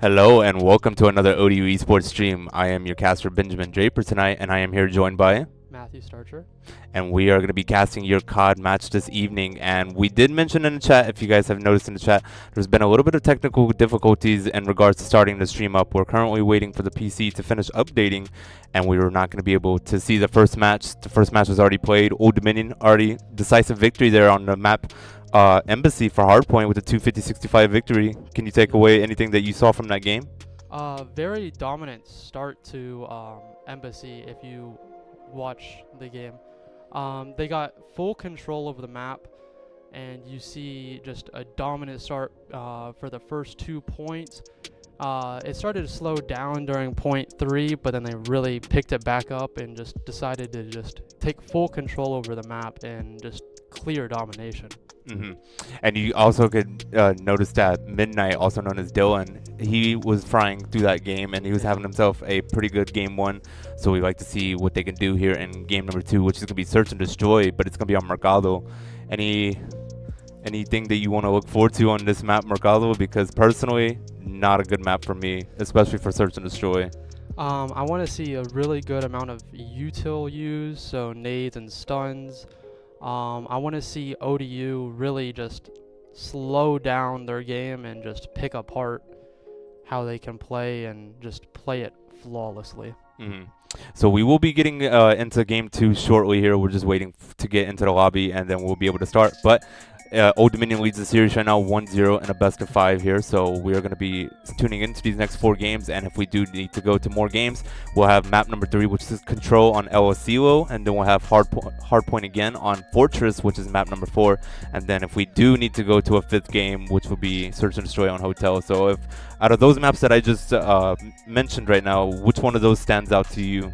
Hello and welcome to another ODU Esports stream. I am your caster Benjamin Draper tonight, and I am here joined by Matthew Starcher. and we are going to be casting your COD match this evening. And we did mention in the chat, if you guys have noticed in the chat, there's been a little bit of technical difficulties in regards to starting the stream up. We're currently waiting for the PC to finish updating, and we were not going to be able to see the first match. The first match was already played. Old Dominion already decisive victory there on the map Embassy for Hardpoint with a 250-65 victory. Can you take away anything that you saw from that game? Very dominant start to Embassy if you watch the game. They got full control over the map, and you see just a dominant start for the first 2 points. It started to slow down during point 3, but then they really picked it back up and just decided to just take full control over the map and just clear domination. And you also could notice that Midnight, also known as Dylan, he was flying through that game, and he was having himself a pretty good game 1. So we like to see what they can do here in game number 2, which is going to be Search and Destroy, but it's going to be on Mercado. Anything that you want to look forward to on this map, Mercado? Because personally, not a good map for me, especially for Search and Destroy. I want to see a really good amount of util use, so nades and stuns. I want to see ODU really just slow down their game and just pick apart how they can play and just play it flawlessly. So we will be getting into game 2 shortly here. We're just waiting to get into the lobby, and then we'll be able to start. But Old Dominion leads the series right now 1-0 in a best of 5 here. So we are going to be tuning into these next 4 games, and if we do need to go to more games, we'll have map number 3, which is Control on El Asilo, and then we'll have Hardpoint again on Fortress, which is map number 4. And then if we do need to go to a 5th game, which will be Search and Destroy on Hotel. So if out of those maps that I just mentioned right now, which one of those stands out to you?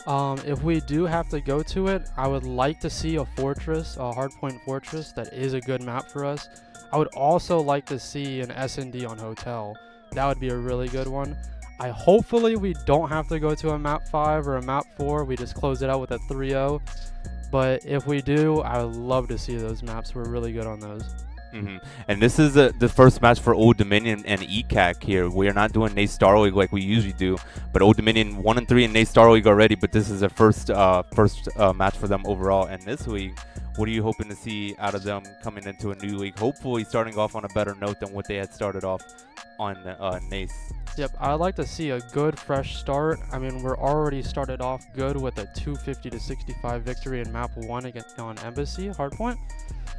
If we do have to go to it, I would like to see a fortress, a hardpoint fortress. That is a good map for us. I would also like to see an S&D on Hotel. That would be a really good one. Hopefully we don't have to go to a map 5 or a map 4. We just close it out with a 3-0. But if we do, I would love to see those maps. We're really good on those. And this is the first match for Old Dominion and ECAC here. We are not doing NA Star League like we usually do, but Old Dominion 1-3 in NA Star League already. But this is their first match for them overall in this league. What are you hoping to see out of them coming into a new league? Hopefully, starting off on a better note than what they had started off on NACE. Yep, I'd like to see a good fresh start. I mean, we're already started off good with a 250-65 victory in map 1 against on Embassy Hardpoint.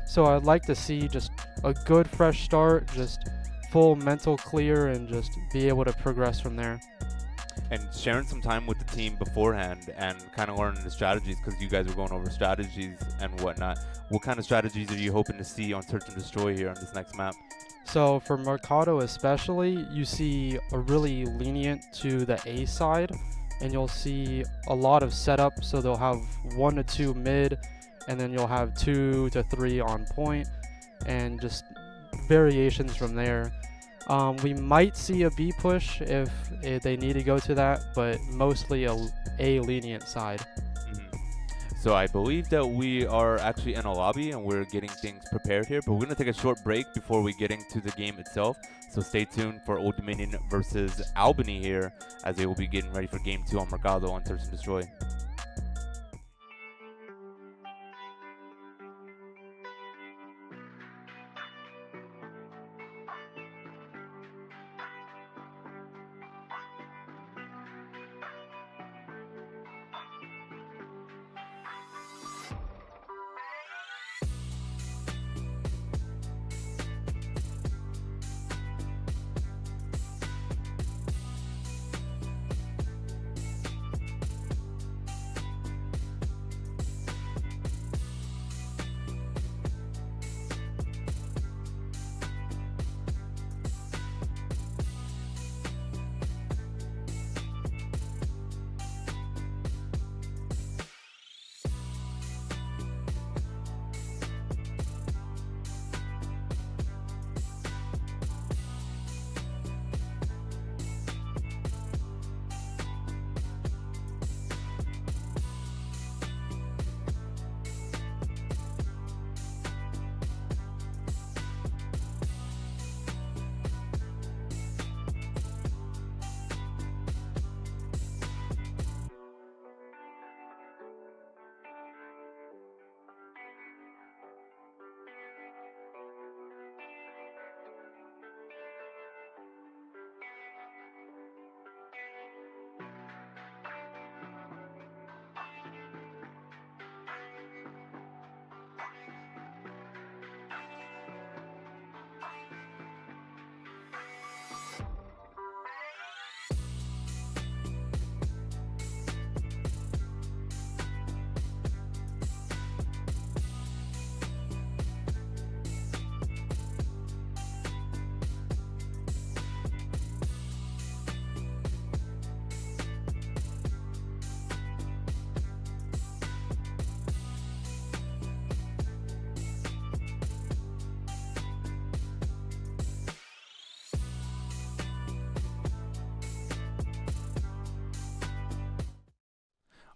So I'd like to see just a good fresh start, just full mental clear, and just be able to progress from there. And sharing some time with the team beforehand and kind of learning the strategies, because you guys were going over strategies and whatnot. What kind of strategies are you hoping to see on Search and Destroy here on this next map? So for Mercado especially, you see a really lenient to the A side, and you'll see a lot of setup. So they'll have 1 to 2 mid, and then you'll have 2 to 3 on point, and just variations from there. We might see a B push if they need to go to that, but mostly a lenient side. So I believe that we are actually in a lobby and we're getting things prepared here, but we're going to take a short break before we get into the game itself. So stay tuned for Old Dominion versus Albany here, as they will be getting ready for game 2 on Mercado on Search and Destroy.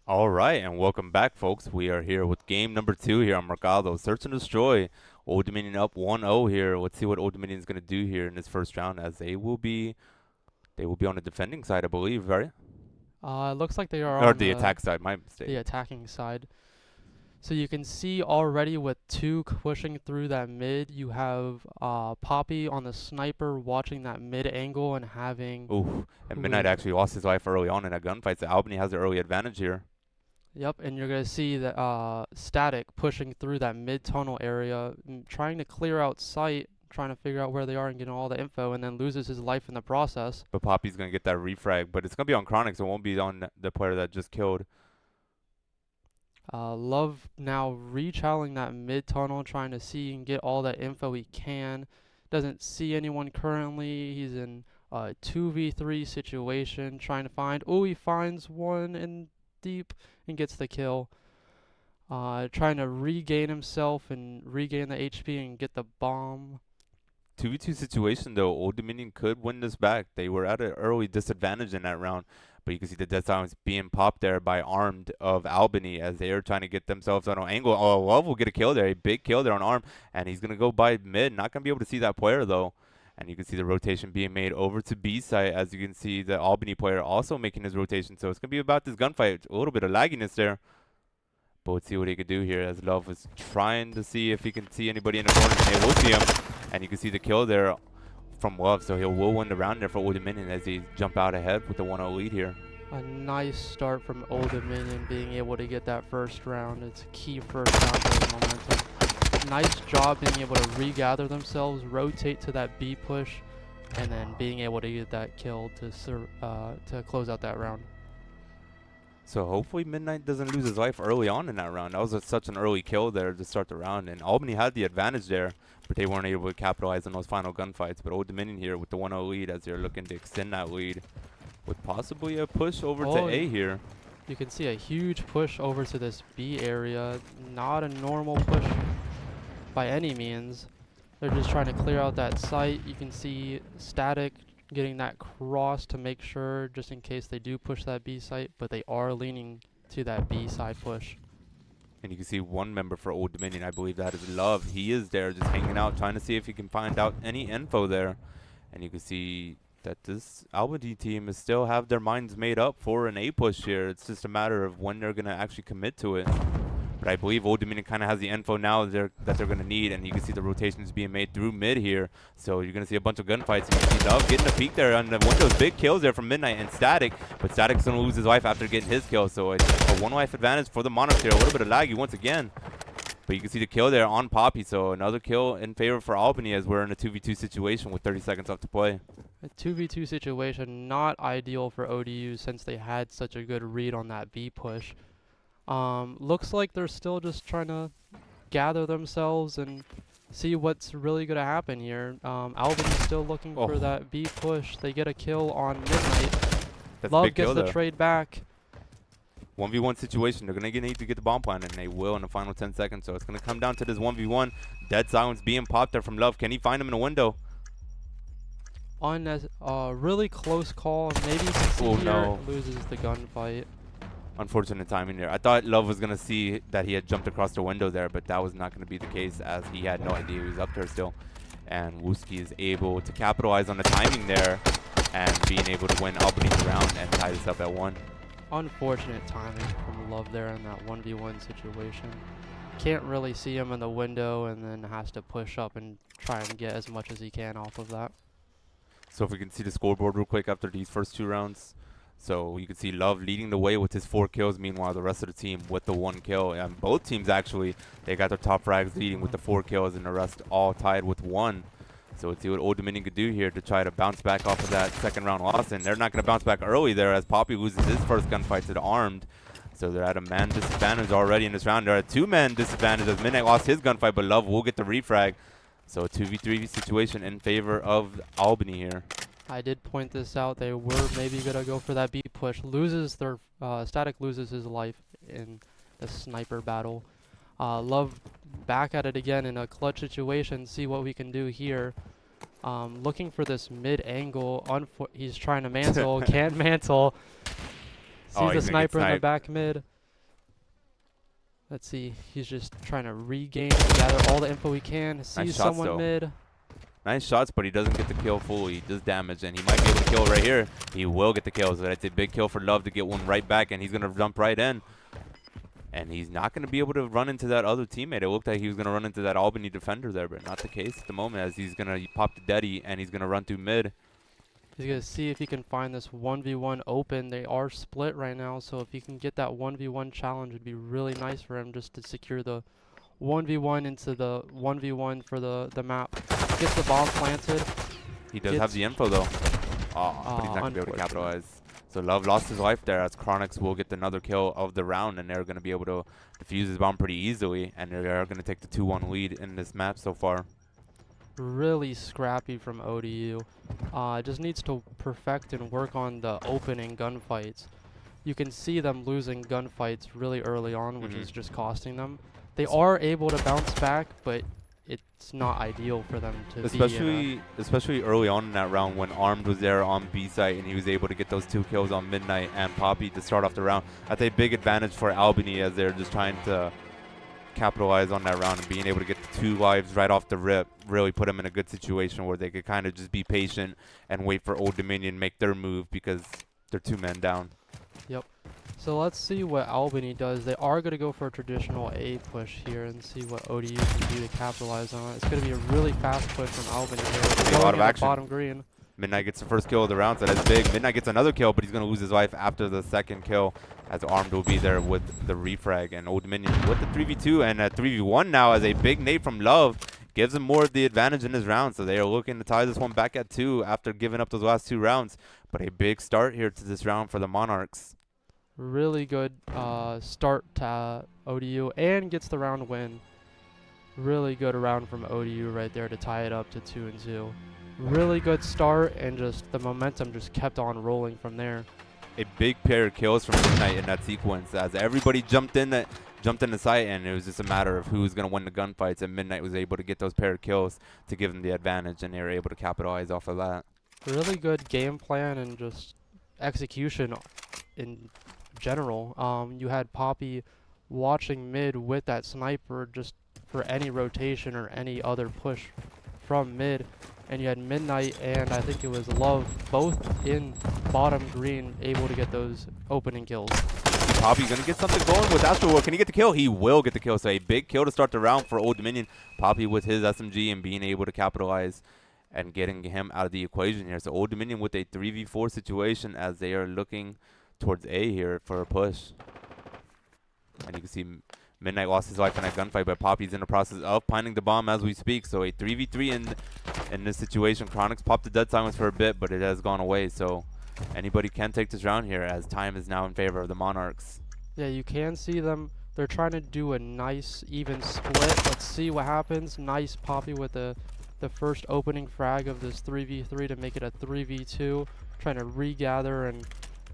All right, and welcome back, folks. We are here with game number 2 here on Mercado. Search and Destroy. Old Dominion up 1-0 here. Let's see what Old Dominion is going to do here in this first round, as they will be on the defending side, I believe, right? It looks like they are Or on the attack side, my mistake. the attacking side. So you can see already with two pushing through that mid, you have Poppy on the sniper watching that mid angle and having. Ooh, and who Midnight is- actually lost his life early on in that gunfight, so Albany has the early advantage here. Yep, and you're gonna see that Static pushing through that mid tunnel area, trying to clear out sight, trying to figure out where they are and getting all the info, and then loses his life in the process. But Poppy's going to get that refrag, but it's going to be on Chronic, so it won't be on the player that just killed. Love now rechalling that mid tunnel, trying to see and get all that info he can. Doesn't see anyone currently. He's in a 2v3 situation, trying to find. Oh, he finds one in deep and gets the kill. Trying to regain himself and regain the HP and get the bomb. 2v2 situation though, Old Dominion could win this back. They were at an early disadvantage in that round, but you can see the dead silence being popped there by Armed of Albany as they are trying to get themselves on an angle. Oh, Love will get a kill there, a big kill there on Arm, and he's going to go by mid. Not going to be able to see that player though. And you can see the rotation being made over to B site, as you can see the Albany player also making his rotation. So it's going to be about this gunfight. A little bit of lagginess there. But let's see what he could do here, as Love was trying to see if he can see anybody in the corner, and they will see him. And you can see the kill there from Love, so he will win the round there for Old Dominion as he jump out ahead with the 1-0 lead here. A nice start from Old Dominion being able to get that first round. It's a key first round for the momentum. Nice job being able to regather themselves, rotate to that B push, and then being able to get that kill to close out that round. So hopefully Midnight doesn't lose his life early on in that round. That was such an early kill there to start the round, and Albany had the advantage there, but they weren't able to capitalize on those final gunfights. But Old Dominion here with the 1-0 lead as they're looking to extend that lead with possibly a push over to A here. You can see a huge push over to this B area. Not a normal push by any means. They're just trying to clear out that site. You can see Static getting that cross to make sure, just in case they do push that B site, but they are leaning to that B side push. And you can see one member for Old Dominion, I believe that is Love. He is there just hanging out, trying to see if he can find out any info there. And you can see that this Albany team is still have their minds made up for an A push here. It's just a matter of when they're going to actually commit to it. But I believe Old Dominion kind of has the info now that they're going to need, and you can see the rotations being made through mid here. So you're going to see a bunch of gunfights. And you can see Love getting a peek there on the windows. Big kills there from Midnight and Static, but Static's going to lose his life after getting his kill. So a one life advantage for the Monarchs here. A little bit of laggy once again. But you can see the kill there on Poppy. So another kill in favor for Albany as we're in a 2v2 situation with 30 seconds left to play. A 2v2 situation, not ideal for ODU since they had such a good read on that B push. Looks like they're still just trying to gather themselves and see what's really going to happen here. Albany's still looking for that B push. They get a kill on Midnight. That's Love a big gets kill the there. trade back. 1v1 situation. They're going to need to get the bomb plan, and they will in the final 10 seconds. So it's going to come down to this 1v1. Dead silence being popped there from Love. Can he find him in a window? On a really close call. Maybe he can see Oh, here, no. loses the gunfight. Unfortunate timing there. I thought Love was going to see that he had jumped across the window there, but that was not going to be the case as he had no idea he was up there still. And Wooski is able to capitalize on the timing there and being able to win Albany's round and tie this up at 1. Unfortunate timing from Love there in that 1v1 situation. Can't really see him in the window and then has to push up and try and get as much as he can off of that. So if we can see the scoreboard real quick after these first 2 rounds. So you can see Love leading the way with his 4 kills. Meanwhile, the rest of the team with the 1 kill. And both teams actually, they got their top frags leading with the 4 kills, and the rest all tied with 1. So let's see what Old Dominion could do here to try to bounce back off of that second round loss. And they're not going to bounce back early there as Poppy loses his first gunfight to the Armed. So they're at a man disadvantage already in this round. They're at 2-man disadvantage as Midnight lost his gunfight, but Love will get the refrag. So a 2v3 situation in favor of Albany here. I did point this out. They were maybe going to go for that B push. Static loses his life in the sniper battle. Love back at it again in a clutch situation. See what we can do here. Looking for this mid angle. He's trying to mantle. Can't mantle. Sees the sniper in the back mid. Let's see. He's just trying to regain, gather all the info he can. Sees shots, someone though. mid. Nice shots, but he doesn't get the kill fully. He does damage, and he might be able to kill right here. He will get the kill, so that's a big kill for Love to get one right back, and he's going to jump right in. And he's not going to be able to run into that other teammate. It looked like he was going to run into that Albany defender there, but not the case at the moment, as he's going to pop the Deddy, and he's going to run through mid. He's going to see if he can find this 1v1 open. They are split right now, so if he can get that 1v1 challenge, it would be really nice for him just to secure the 1v1 into the 1v1 for the map. Gets the bomb planted. He does have the info, though. But he's not going to be able to capitalize. So Love lost his life there, as Chronix will get another kill of the round, and they're going to be able to defuse his bomb pretty easily, and they're going to take the 2-1 lead in this map so far. Really scrappy from ODU. Just needs to perfect and work on the opening gunfights. You can see them losing gunfights really early on, which is just costing them. They are able to bounce back, but it's not ideal for them to especially early on in that round when Armed was there on B site and he was able to get those 2 kills on Midnight and Poppy to start off the round. That's a big advantage for Albany, as they're just trying to capitalize on that round, and being able to get the 2 lives right off the rip really put them in a good situation where they could kind of just be patient and wait for Old Dominion make their move, because they're 2 men down. Yep. So let's see what Albany does. They are going to go for a traditional A push here and see what ODU can do to capitalize on it. It's going to be a really fast push from Albany here. A lot of action. Bottom green. Midnight gets the first kill of the round, so that's big. Midnight gets another kill, but he's going to lose his life after the second kill, as Armed will be there with the refrag. And Old Dominion with the 3v2 and a 3v1 now, as a big nade from Love gives him more of the advantage in his round. So they are looking to tie this one back at 2 after giving up those last 2 rounds. But a big start here to this round for the Monarchs. Really good start to ODU, and gets the round win. Really good round from ODU right there to tie it up to 2-2. Really good start, and just the momentum just kept on rolling from there. A big pair of kills from Midnight in that sequence, as everybody jumped in the site, and it was just a matter of who was going to win the gunfights, and Midnight was able to get those pair of kills to give them the advantage, and they were able to capitalize off of that. Really good game plan and just execution in general. You had Poppy watching mid with that sniper just for any rotation or any other push from mid, and you had Midnight and I think it was Love both in bottom green able to get those opening kills. Poppy's going to get something going with Astro. Can he get the kill? He will get the kill. So a big kill to start the round for Old Dominion. Poppy with his SMG and being able to capitalize and getting him out of the equation here. So Old Dominion with a 3v4 situation, as they are looking towards A here for a push. And you can see Midnight lost his life in that gunfight, but Poppy's in the process of planting the bomb as we speak. So a 3v3 in this situation. Chronix popped the dead silence for a bit, but it has gone away. So anybody can take this round here, as time is now in favor of the Monarchs. Yeah, you can see them. They're trying to do a nice even split. Let's see what happens. Nice Poppy with the first opening frag of this 3v3 to make it a 3v2. Trying to regather and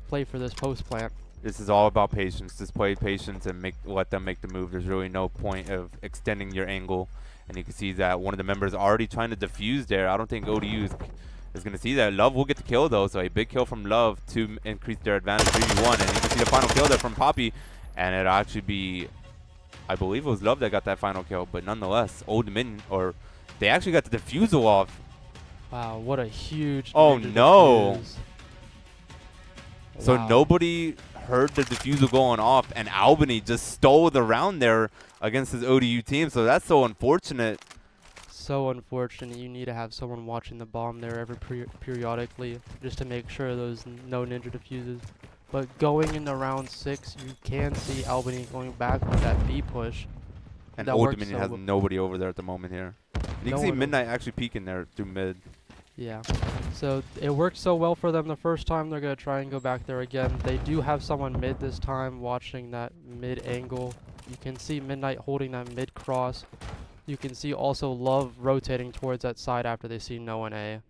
play for this post plant. This is all about patience. Just play patience and let them make the move. There's really no point of extending your angle. And you can see that one of the members already trying to defuse there. I don't think ODU is going to see that. Love will get the kill, though. So a big kill from Love to increase their advantage 3v1. And you can see the final kill there from Poppy. And it'll actually be, I believe it was Love that got that final kill. But nonetheless, Old Dominion, or they actually got the defusal off. Wow, what a huge Oh, no. Defuse. So Wow. nobody heard the defusal going off, and Albany just stole the round there against his ODU team. So that's so unfortunate. So unfortunate. You need to have someone watching the bomb there every periodically just to make sure those no ninja diffuses. But going into round 6, you can see Albany going back with that B push. And That Old works Dominion so has well. nobody over there at the moment here. And you No can see one Midnight actually peeking there through mid. Yeah. So it worked so well for them the first time. They're going to try and go back there again. They do have someone mid this time watching that mid angle. You can see Midnight holding that mid cross. You can see also Love rotating towards that side after they see no one A.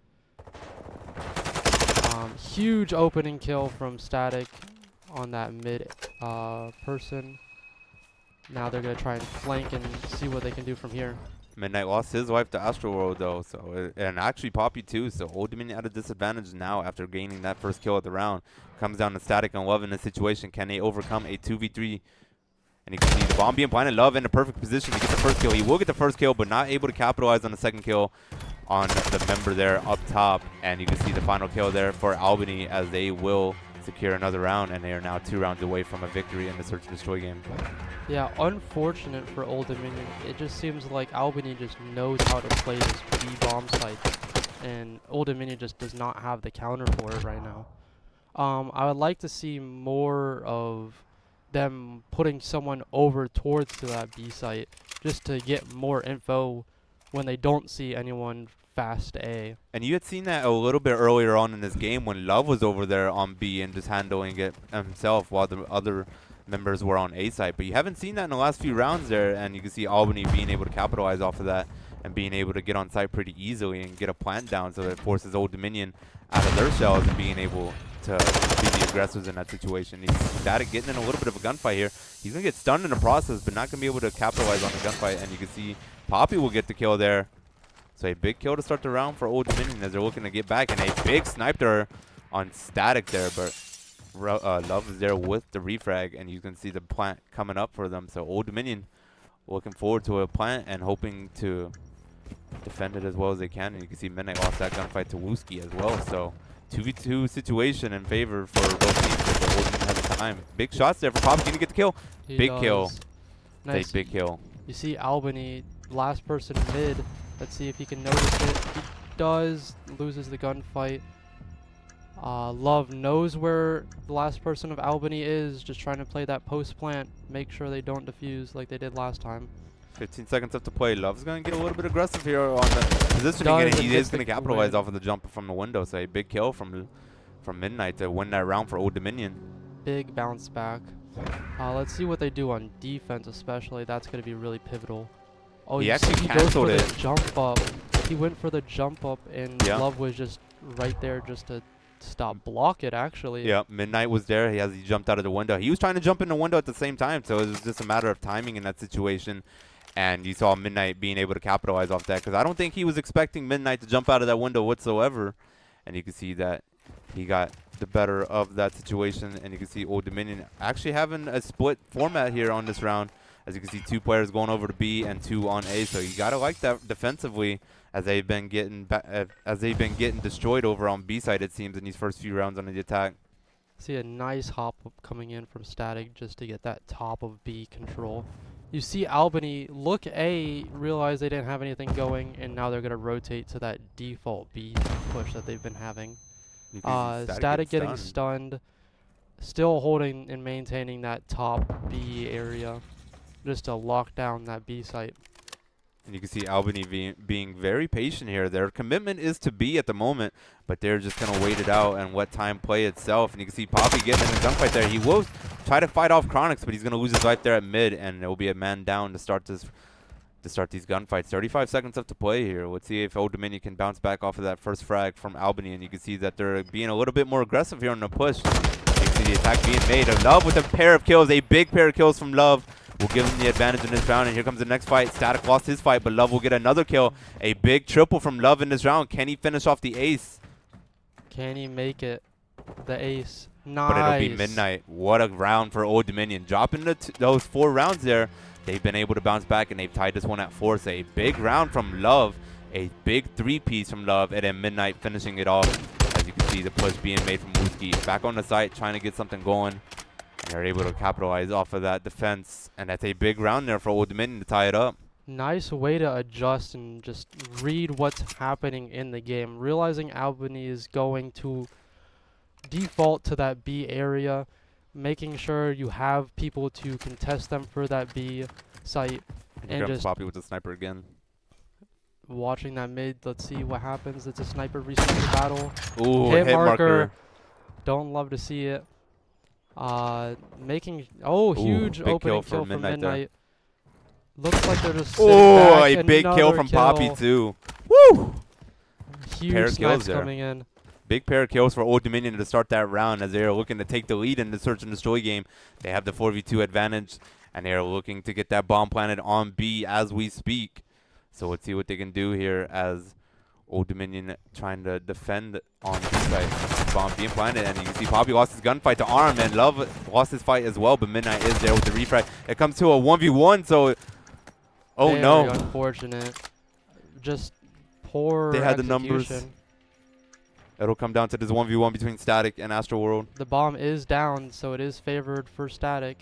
Huge opening kill from Static on that mid person. Now they're going to try and flank and see what they can do from here. Midnight lost his wife to Astroworld, though, so and actually Poppy too. So Old Dominion at a disadvantage now after gaining that first kill of the round. Comes down to Static and Love in this situation. Can they overcome a 2v3 And you can see the bomb being planted. Love in a perfect position to get the first kill. He will get the first kill, but not able to capitalize on the second kill on the member there up top. And you can see the final kill there for Albany as they will secure another round, and they are now 2 rounds away from a victory in the Search and Destroy game. Yeah, unfortunate for Old Dominion. It just seems like Albany just knows how to play this B bomb site, and Old Dominion just does not have the counter for it right now. I would like to see more of them putting someone over towards to that B site just to get more info when they don't see anyone fast A. And you had seen that a little bit earlier on in this game when Love was over there on B and just handling it himself while the other members were on A site. But you haven't seen that in the last few rounds there, and you can see Albany being able to capitalize off of that and being able to get on site pretty easily and get a plant down, so that it forces Old Dominion out of their shells and being able to be the aggressors in that situation. He's Static getting in a little bit of a gunfight here. He's going to get stunned in the process, but not going to be able to capitalize on the gunfight. And you can see Poppy will get the kill there. So a big kill to start the round for Old Dominion as they're looking to get back. And a big sniper on Static there, but Love is there with the refrag, and you can see the plant coming up for them. So Old Dominion looking forward to a plant and hoping to defend it as well as they can. And you can see Midnight lost that gunfight to Wooski as well. So 2v2 situation in favor for both teams, but Old Dominion has time. Big shots there for Poppy. Going to get the kill. Big kill. Nice. Big kill. You see Albany, last person mid. Let's see if he can notice it. He does. Loses the gunfight. Love knows where the last person of Albany is. Just trying to play that post plant. Make sure they don't defuse like they did last time. 15 seconds left to play. Love's going to get a little bit aggressive here on the positioning, and he is going to capitalize off of the jump from the window. So a big kill from Midnight to win that round for Old Dominion. Big bounce back. Let's see what they do on defense, especially. That's going to be really pivotal. Oh, he actually he canceled goes for it. the jump up. He went for the jump up, and Yeah. Love was just right there just to block it, actually. Yeah, Midnight was there. He jumped out of the window. He was trying to jump in the window at the same time, so it was just a matter of timing in that situation. And you saw Midnight being able to capitalize off that, because I don't think he was expecting Midnight to jump out of that window whatsoever. And you can see that he got the better of that situation. And you can see Old Dominion actually having a split format here on this round. As you can see, 2 players going over to B and 2 on A. So you gotta like that defensively, as they've been getting destroyed over on B side, it seems, in these first few rounds on the attack. See a nice hop up coming in from Static just to get that top of B control. You see Albany look A, realize they didn't have anything going, and now they're gonna rotate to that default B push that they've been having. Static getting stunned, still holding and maintaining that top B area, just to lock down that B site. And you can see Albany being very patient here. Their commitment is to B at the moment, but they're just going to wait it out and let time play itself. And you can see Poppy getting in a gunfight there. He will try to fight off Chronix, but he's going to lose his life there at mid, and there will be a man down to start these gunfights. 35 seconds left to play here. Let's see if Old Dominion can bounce back off of that first frag from Albany, and you can see that they're being a little bit more aggressive here on the push. You can see the attack being made. Love with a pair of kills, a big pair of kills from Love. Will give him the advantage in this round, and here comes the next fight. Static lost his fight, but Love will get another kill. A big triple from Love in this round. Can he finish off the ace? Can he make it? The ace. Nice. But it'll be Midnight. What a round for Old Dominion. Dropping those 4 rounds there, they've been able to bounce back, and they've tied this one at 4. So a big round from Love, a big 3-piece from Love, and then Midnight finishing it off. As you can see, the push being made from Wooski. Back on the site, trying to get something going. They're able to capitalize off of that defense, and that's a big round there for Old Dominion to tie it up. Nice way to adjust and just read what's happening in the game. Realizing Albany is going to default to that B area, making sure you have people to contest them for that B site, and just Poppy with the sniper again. Watching that mid. Let's see what happens. It's a sniper recently battle. Ooh, hit hit marker. Don't love to see it. Huge opening kill from Midnight. Looks like they're just sitting back. A big kill from kill. Poppy too. Woo! Huge snipes coming in. Big pair of kills for Old Dominion to start that round, as they are looking to take the lead in the Search and Destroy game. They have the 4v2 advantage, and they are looking to get that bomb planted on B as we speak. So let's see what they can do here, as Old Dominion trying to defend on B site. Bomb being planted, and you can see Poppy lost his gunfight to Arm, and Love lost his fight as well, but Midnight is there with the refrag. It comes to a 1v1, so... Oh Very no. unfortunate. Just poor They had the execution. numbers. It'll come down to this 1v1 between Static and Astro World. The bomb is down, so it is favored for Static.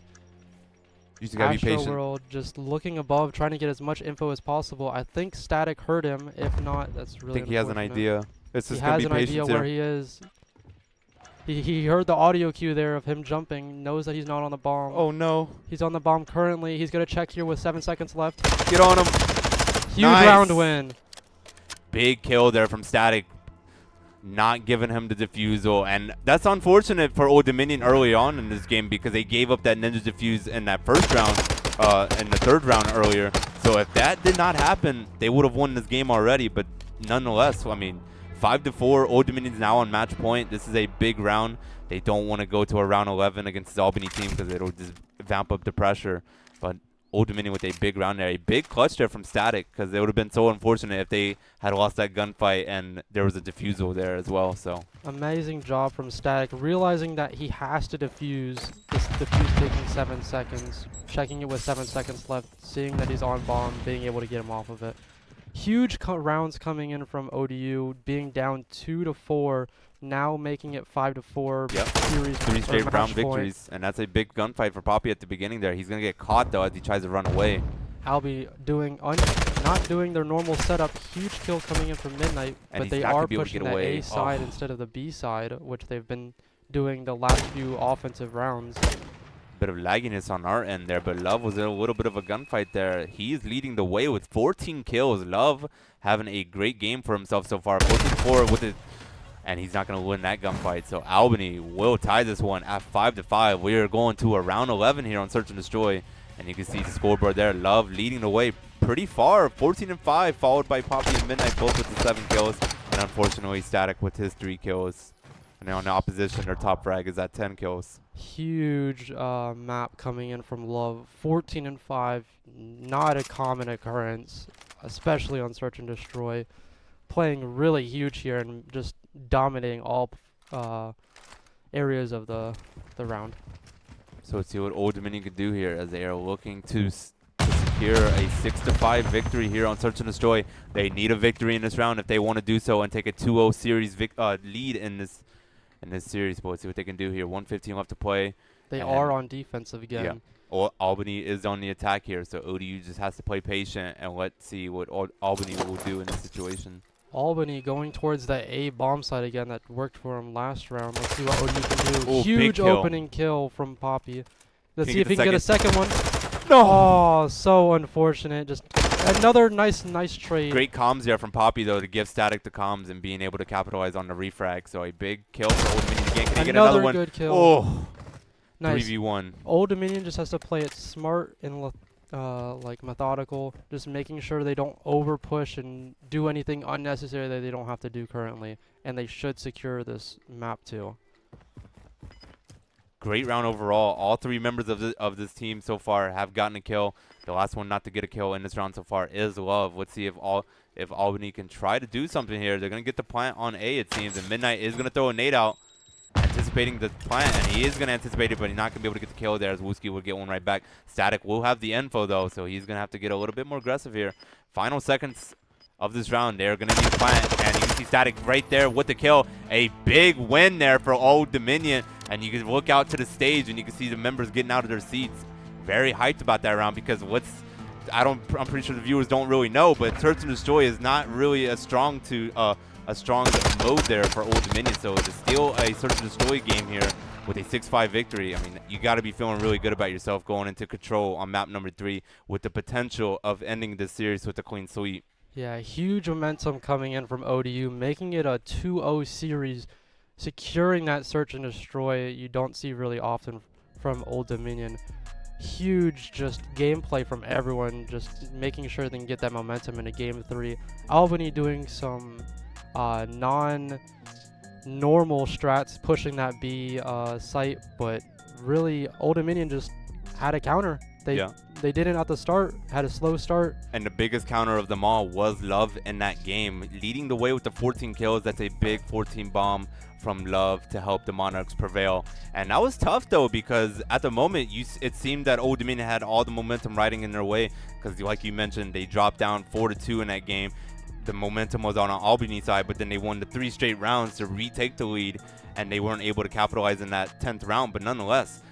You just gotta be Astro patient. World just looking above, trying to get as much info as possible. I think Static heard him. If not, that's really I think he has an unfortunate. idea. It's He just gonna has be an idea patience where here. he is. He heard the audio cue there of him jumping, knows that he's not on the bomb. Oh no. He's on the bomb currently. He's going to check here with 7 seconds left. Get on him. Huge Nice. round win. Big kill there from Static. Not giving him the defusal, and that's unfortunate for Old Dominion early on in this game because they gave up that ninja defuse in that first round, in the third round earlier. So if that did not happen, they would have won this game already. But nonetheless, I mean, 5-4. Old Dominion's now on match point. This is a big round. They don't want to go to a round 11 against the Albany team because it'll just vamp up the pressure. But Old Dominion with a big round there, a big clutch there from Static, because it would have been so unfortunate if they had lost that gunfight and there was a defusal there as well. So Amazing job from Static, realizing that he has to defuse. This defuse taking 7 seconds, checking it with 7 seconds left, seeing that he's on bomb, being able to get him off of it. Huge rounds coming in from ODU, being down 2-4, now making it 5-4. Yep. Series 3 or straight match round point. victories, and that's a big gunfight for Poppy at the beginning there. He's gonna get caught though as he tries to run away. Albany doing not doing their normal setup. Huge kill coming in from Midnight, And but he's they not are gonna be able to pushing get the away. A side Oh. instead of the B side, which they've been doing the last few offensive rounds. Bit of lagginess on our end there, but Love was in a little bit of a gunfight there. He's leading the way with 14 kills. Love having a great game for himself so far. 14-4 with it, and he's not going to win that gunfight. So Albany will tie this one at 5-5. We are going to a round 11 here on Search and Destroy, and you can see the scoreboard there. Love leading the way pretty far, 14-5, followed by Poppy and Midnight, both with the 7 kills, and unfortunately Static with his 3 kills. And on the opposition, their top frag is at 10 kills. Huge map coming in from Love. 14-5, not a common occurrence, especially on Search and Destroy. Playing really huge here and just dominating all areas of the round. So let's see what Old Dominion can do here as they are looking to secure a 6-5 victory here on Search and Destroy. They need a victory in this round if they want to do so and take a 2-0 series lead in this series. But let's see what they can do here. 1:15 left to play. They And are on defensive again. Yeah. Albany is on the attack here, so ODU just has to play patient, and let's see what Albany will do in this situation. Albany going towards the A bomb site again that worked for him last round. Let's see what ODU can do. Ooh, big Huge kill. opening kill from Poppy. Let's Can see he if he get can the get a second one. No! Oh, so unfortunate. Just another nice trade. Great comms there from Poppy, though, to give Static the comms and being able to capitalize on the refrag. So a big kill for Old Dominion again. Can he get another one? good kill. Oh, Nice. 3v1. Old Dominion just has to play it smart and like methodical, just making sure they don't over push and do anything unnecessary that they don't have to do currently, and they should secure this map too. Great round overall. All 3 members of this team so far have gotten a kill. The last one not to get a kill in this round so far is Love. Let's see if Albany can try to do something here. They're going to get the plant on A, it seems, and Midnight is going to throw a nade out, anticipating the plant, and he is going to anticipate it, but he's not going to be able to get the kill there as Wooski will get one right back. Static will have the info, though, so he's going to have to get a little bit more aggressive here. Final seconds of this round, they're going to need plant, and you can see Static right there with the kill. A big win there for Old Dominion, and you can look out to the stage, and you can see the members getting out of their seats. Very hyped about that round because I'm pretty sure the viewers don't really know, but Search and Destroy is not really a strong mode there for Old Dominion. So to steal a Search and Destroy game here with a 6-5 victory, I mean, you got to be feeling really good about yourself going into Control on map number 3 with the potential of ending this series with a clean sweep. Yeah, huge momentum coming in from ODU, making it a 2-0 series, securing that Search and Destroy you don't see really often from Old Dominion. Huge just gameplay from everyone, just making sure they can get that momentum into game 3. Albany doing some non-normal strats, pushing that B site, but really Old Dominion just had a counter. They They didn't at the start. Had a slow start. And the biggest counter of them all was Love in that game, leading the way with the 14 kills. That's a big 14 bomb from Love to help the Monarchs prevail. And that was tough though, because at the moment it seemed that Old Dominion had all the momentum riding in their way, because like you mentioned, they dropped down 4-2 in that game. The momentum was on an Albany side, but then they won the 3 straight rounds to retake the lead, and they weren't able to capitalize in that 10th round. But nonetheless,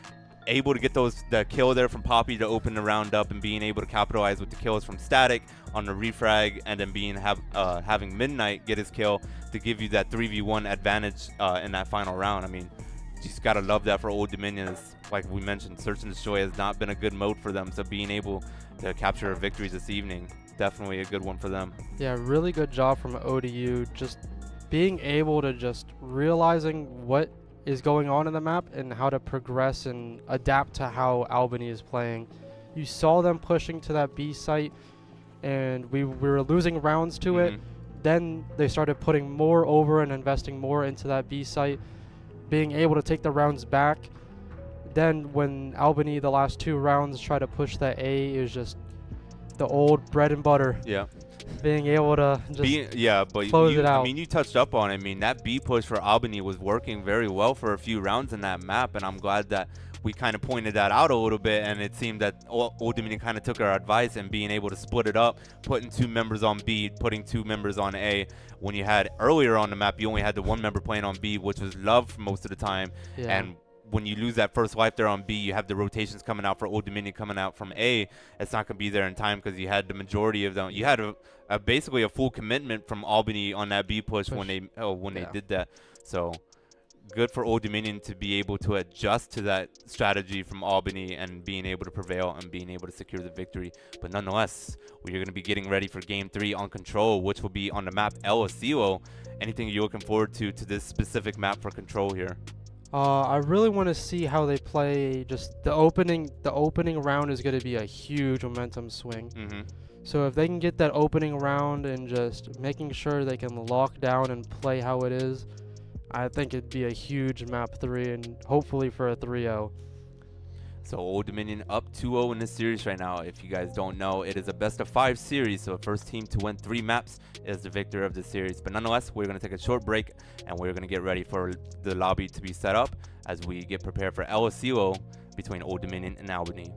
able to get the kill there from Poppy to open the round up, and being able to capitalize with the kills from Static on the refrag, and then having Midnight get his kill to give you that 3v1 advantage in that final round. I mean, you just gotta love that for Old Dominion. It's, like we mentioned, Search and Destroy has not been a good mode for them, so being able to capture victories this evening, definitely a good one for them. Yeah, really good job from ODU. Just being able to just realizing what is going on in the map and how to progress and adapt to how Albany is playing. You saw them pushing to that B site, and we were losing rounds to it. Then they started putting more over and investing more into that B site, being able to take the rounds back. Then when Albany, the last 2 rounds, try to push that A, is just the old bread and butter. Yeah. Being able to just close it out. I mean, you touched up on it. I mean, that B push for Albany was working very well for a few rounds in that map, and I'm glad that we kind of pointed that out a little bit, and it seemed that Old Dominion kind of took our advice and being able to split it up, putting 2 members on B, putting 2 members on A. When you had earlier on the map, you only had the 1 member playing on B, which was Love for most of the time. Yeah. And when you lose that first life there on B, you have the rotations coming out for Old Dominion coming out from A. It's not going to be there in time because you had the majority of them. You had basically a full commitment from Albany on that B push when they did that. So good for Old Dominion to be able to adjust to that strategy from Albany and being able to prevail and being able to secure the victory. But nonetheless, we are going to be getting ready for Game 3 on Control, which will be on the map El Asilo. Anything you're looking forward to this specific map for Control here? I really want to see how they play. Just the opening round is going to be a huge momentum swing. So if they can get that opening round and just making sure they can lock down and play how it is, I think it'd be a huge map 3 and hopefully for a 3-0. So Old Dominion up 2-0 in this series right now. If you guys don't know, it is a best of 5 series, so first team to win 3 maps is the victor of the series. But nonetheless, we're going to take a short break, and we're going to get ready for the lobby to be set up as we get prepared for El Asilo between Old Dominion and Albany.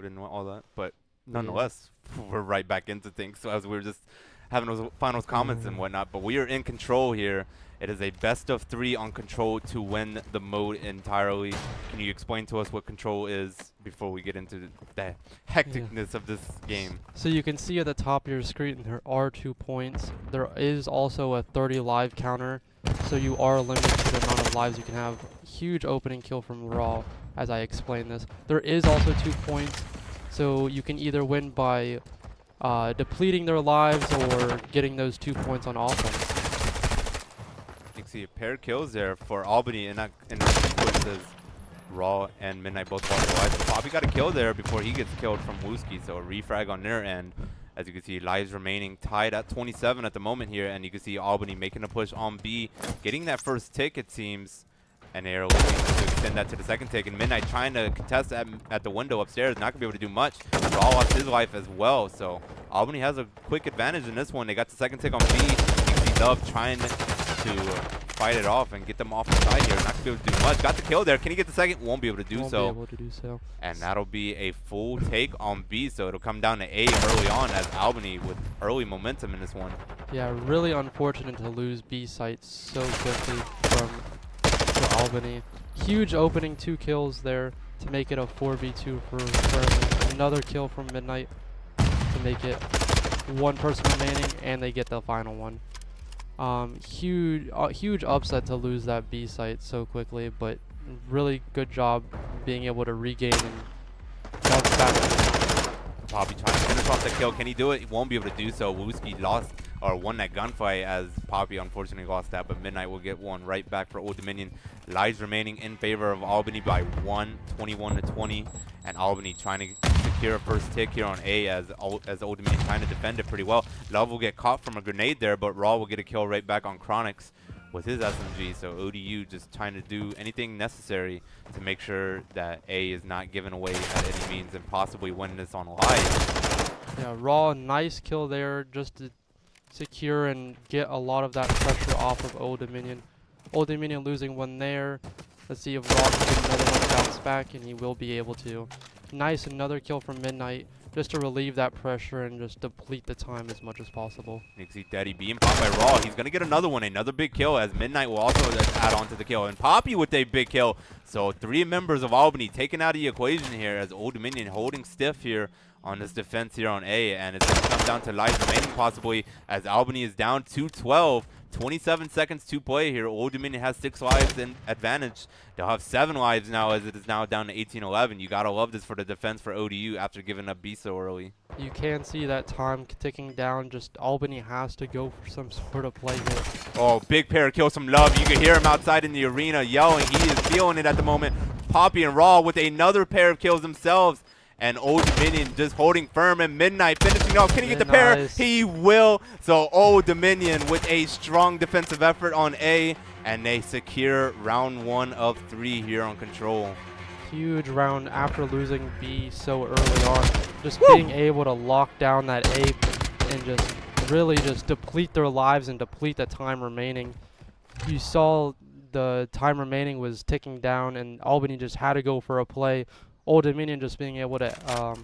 we didn't want all that. But nonetheless, we're right back into things. So as we were just having those finals comments and whatnot, but we are in control here. It is a best of 3 on control to win the mode entirely. Can you explain to us what control is before we get into the hecticness of this game? So you can see at the top of your screen there are 2 points. There is also a 30 live counter, so you are limited to the amount of lives you can have. Huge opening kill from Raw, as I explained this. There is also 2 points, so you can either win by depleting their lives or getting those 2 points on offense. You can see a pair of kills there for Albany in that sequence as Raw and Midnight both lost their lives. So Poppy got a kill there before he gets killed from Wooski, so a refrag on their end. As you can see, lives remaining tied at 27 at the moment here, and you can see Albany making a push on B, getting that first tick it seems, and they're looking to extend that to the second tick, and Midnight trying to contest at the window upstairs, not going to be able to do much. Raw lost his life as well, so Albany has a quick advantage in this one. They got the second tick on B. You can see Dove trying to fight it off and get them off the side here. Not going to be able to do much. Got the kill there. Can he get the second? Won't be able to do so. Won't be able to do so. And that'll be a full take on B, so it'll come down to A early on as Albany with early momentum in this one. Yeah, really unfortunate to lose B site so quickly for Albany. Huge opening 2 kills there to make it a 4v2 for another kill from Midnight to make it 1 person remaining, and they get the final one. Huge upset to lose that B site so quickly, but really good job being able to regain and bounce back. Poppy trying to finish off the kill. Can he do it? He won't be able to do so. Wooski lost or won that gunfight as Poppy unfortunately lost that, but Midnight will get one right back for Old Dominion. Lives remaining in favor of Albany by 1, 21-20, and Albany trying to secure a first tick here on A as Old Dominion trying to defend it pretty well. Love will get caught from a grenade there, but Raw will get a kill right back on Chronix with his SMG, so ODU just trying to do anything necessary to make sure that A is not given away at any means and possibly win this on live. Yeah, Raw, nice kill there just to secure and get a lot of that pressure off of Old Dominion. Old Dominion losing one there. Let's see if Raw can get another one bounce back, and he will be able to. Nice, another kill from Midnight just to relieve that pressure and just deplete the time as much as possible. You can see Daddy being popped by Raw. He's going to get another one, another big kill, as Midnight will also add on to the kill. And Poppy with a big kill. So 3 members of Albany taken out of the equation here as Old Dominion holding stiff here on this defense here on A. And it's going to come down to lives remaining possibly as Albany is down to 12. 27 seconds to play here. Old Dominion has 6 lives in advantage. They'll have 7 lives now as it is now down to 18-11. You got to love this for the defense for ODU after giving up B so early. You can see that time ticking down. Just Albany has to go for some sort of play here. Oh, big pair of kills from Love. You can hear him outside in the arena yelling. He is feeling it at the moment. Poppy and Raw with another pair of kills themselves. And Old Dominion just holding firm, and Midnight finishing off. Can he get the pair? He will. So Old Dominion with a strong defensive effort on A, and they secure round 1 of 3 here on control. Huge round after losing B so early on. Just being able to lock down that A and just really just deplete their lives and deplete the time remaining. You saw the time remaining was ticking down, and Albany just had to go for a play. Old Dominion just being able to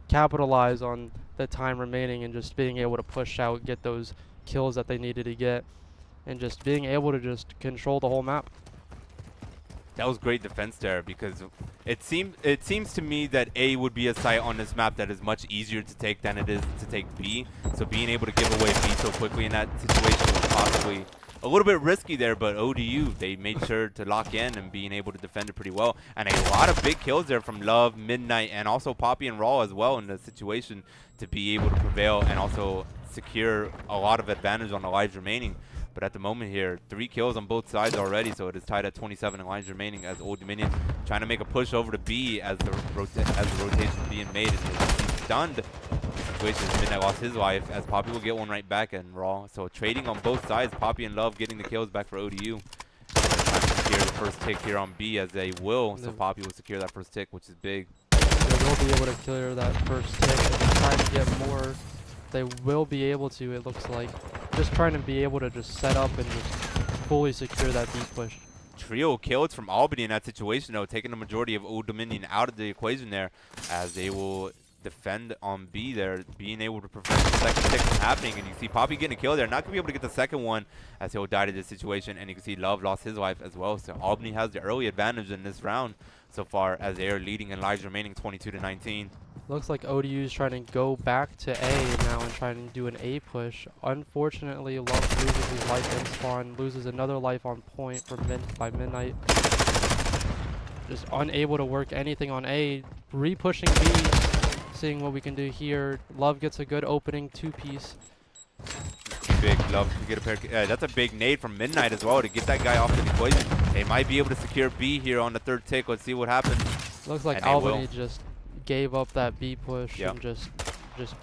capitalize on the time remaining and just being able to push out, get those kills that they needed to get, and just being able to just control the whole map. That was great defense there because it seems to me that A would be a site on this map that is much easier to take than it is to take B. So being able to give away B so quickly in that situation was possibly a little bit risky there, but ODU, they made sure to lock in and being able to defend it pretty well. And a lot of big kills there from Love, Midnight, and also Poppy and Raw as well in the situation to be able to prevail and also secure a lot of advantage on the lives remaining. But at the moment here, 3 kills on both sides already, so it is tied at 27 lives remaining as Old Dominion trying to make a push over to B as the rotation is being made. And he's stunned. Which is Midnight lost his life as Poppy will get one right back and Raw. So trading on both sides, Poppy and Love getting the kills back for ODU. Trying to secure the first tick here on B as they will. So Poppy will secure that first tick, which is big. They will be able to clear that first tick and try to get more. They will be able to, it looks like. Just trying to be able to just set up and just fully secure that B push. trio kills from Albany in that situation, though, taking the majority of Old Dominion out of the equation there, as they will defend on B there, being able to prevent the second tick from happening. And you see Poppy getting a kill there, not going to be able to get the second one as he'll die to this situation. And you can see Love lost his life as well. So Albany has the early advantage in this round so far, as they are leading in lives remaining 22-19. Looks like ODU is trying to go back to A now and trying to do an A push. Unfortunately, Love loses his life in spawn, loses another life on point by midnight. Just unable to work anything on A, re-pushing B, seeing what we can do here. Love gets a good opening two-piece. Big Love to get a pair. That's a big nade from Midnight as well to get that guy off the equation. They might be able to secure B here on the third tick. Let's see what happens. Looks like Albany just gave up that B push and just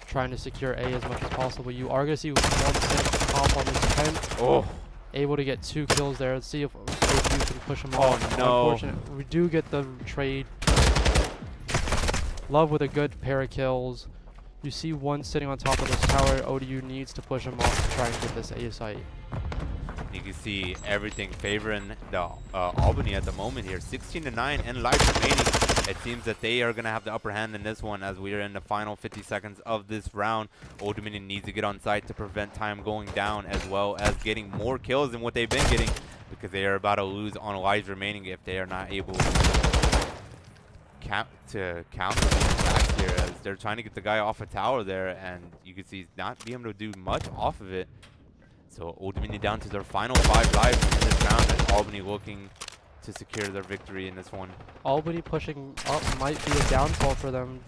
trying to secure A as much as possible. You are going to see one stick pop on this 10. Oh. Able to get 2 kills there. Let's see if ODU can push him off. Oh, no. Unfortunate. We do get the trade. Love with a good pair of kills. You see one sitting on top of this tower. ODU needs to push him off to try and get this A site. You can see everything favoring the Albany at the moment here. 16-9 and life remaining. It seems that they are going to have the upper hand in this one as we are in the final 50 seconds of this round. Old Dominion needs to get on site to prevent time going down, as well as getting more kills than what they've been getting, because they are about to lose on lives remaining if they are not able to counter the attack here, as they're trying to get the guy off a tower there, and you can see he's not being able to do much off of it. So Old Dominion down to their final 5 lives in this round, and Albany looking to secure their victory in this one. Albany pushing up might be a downfall for them.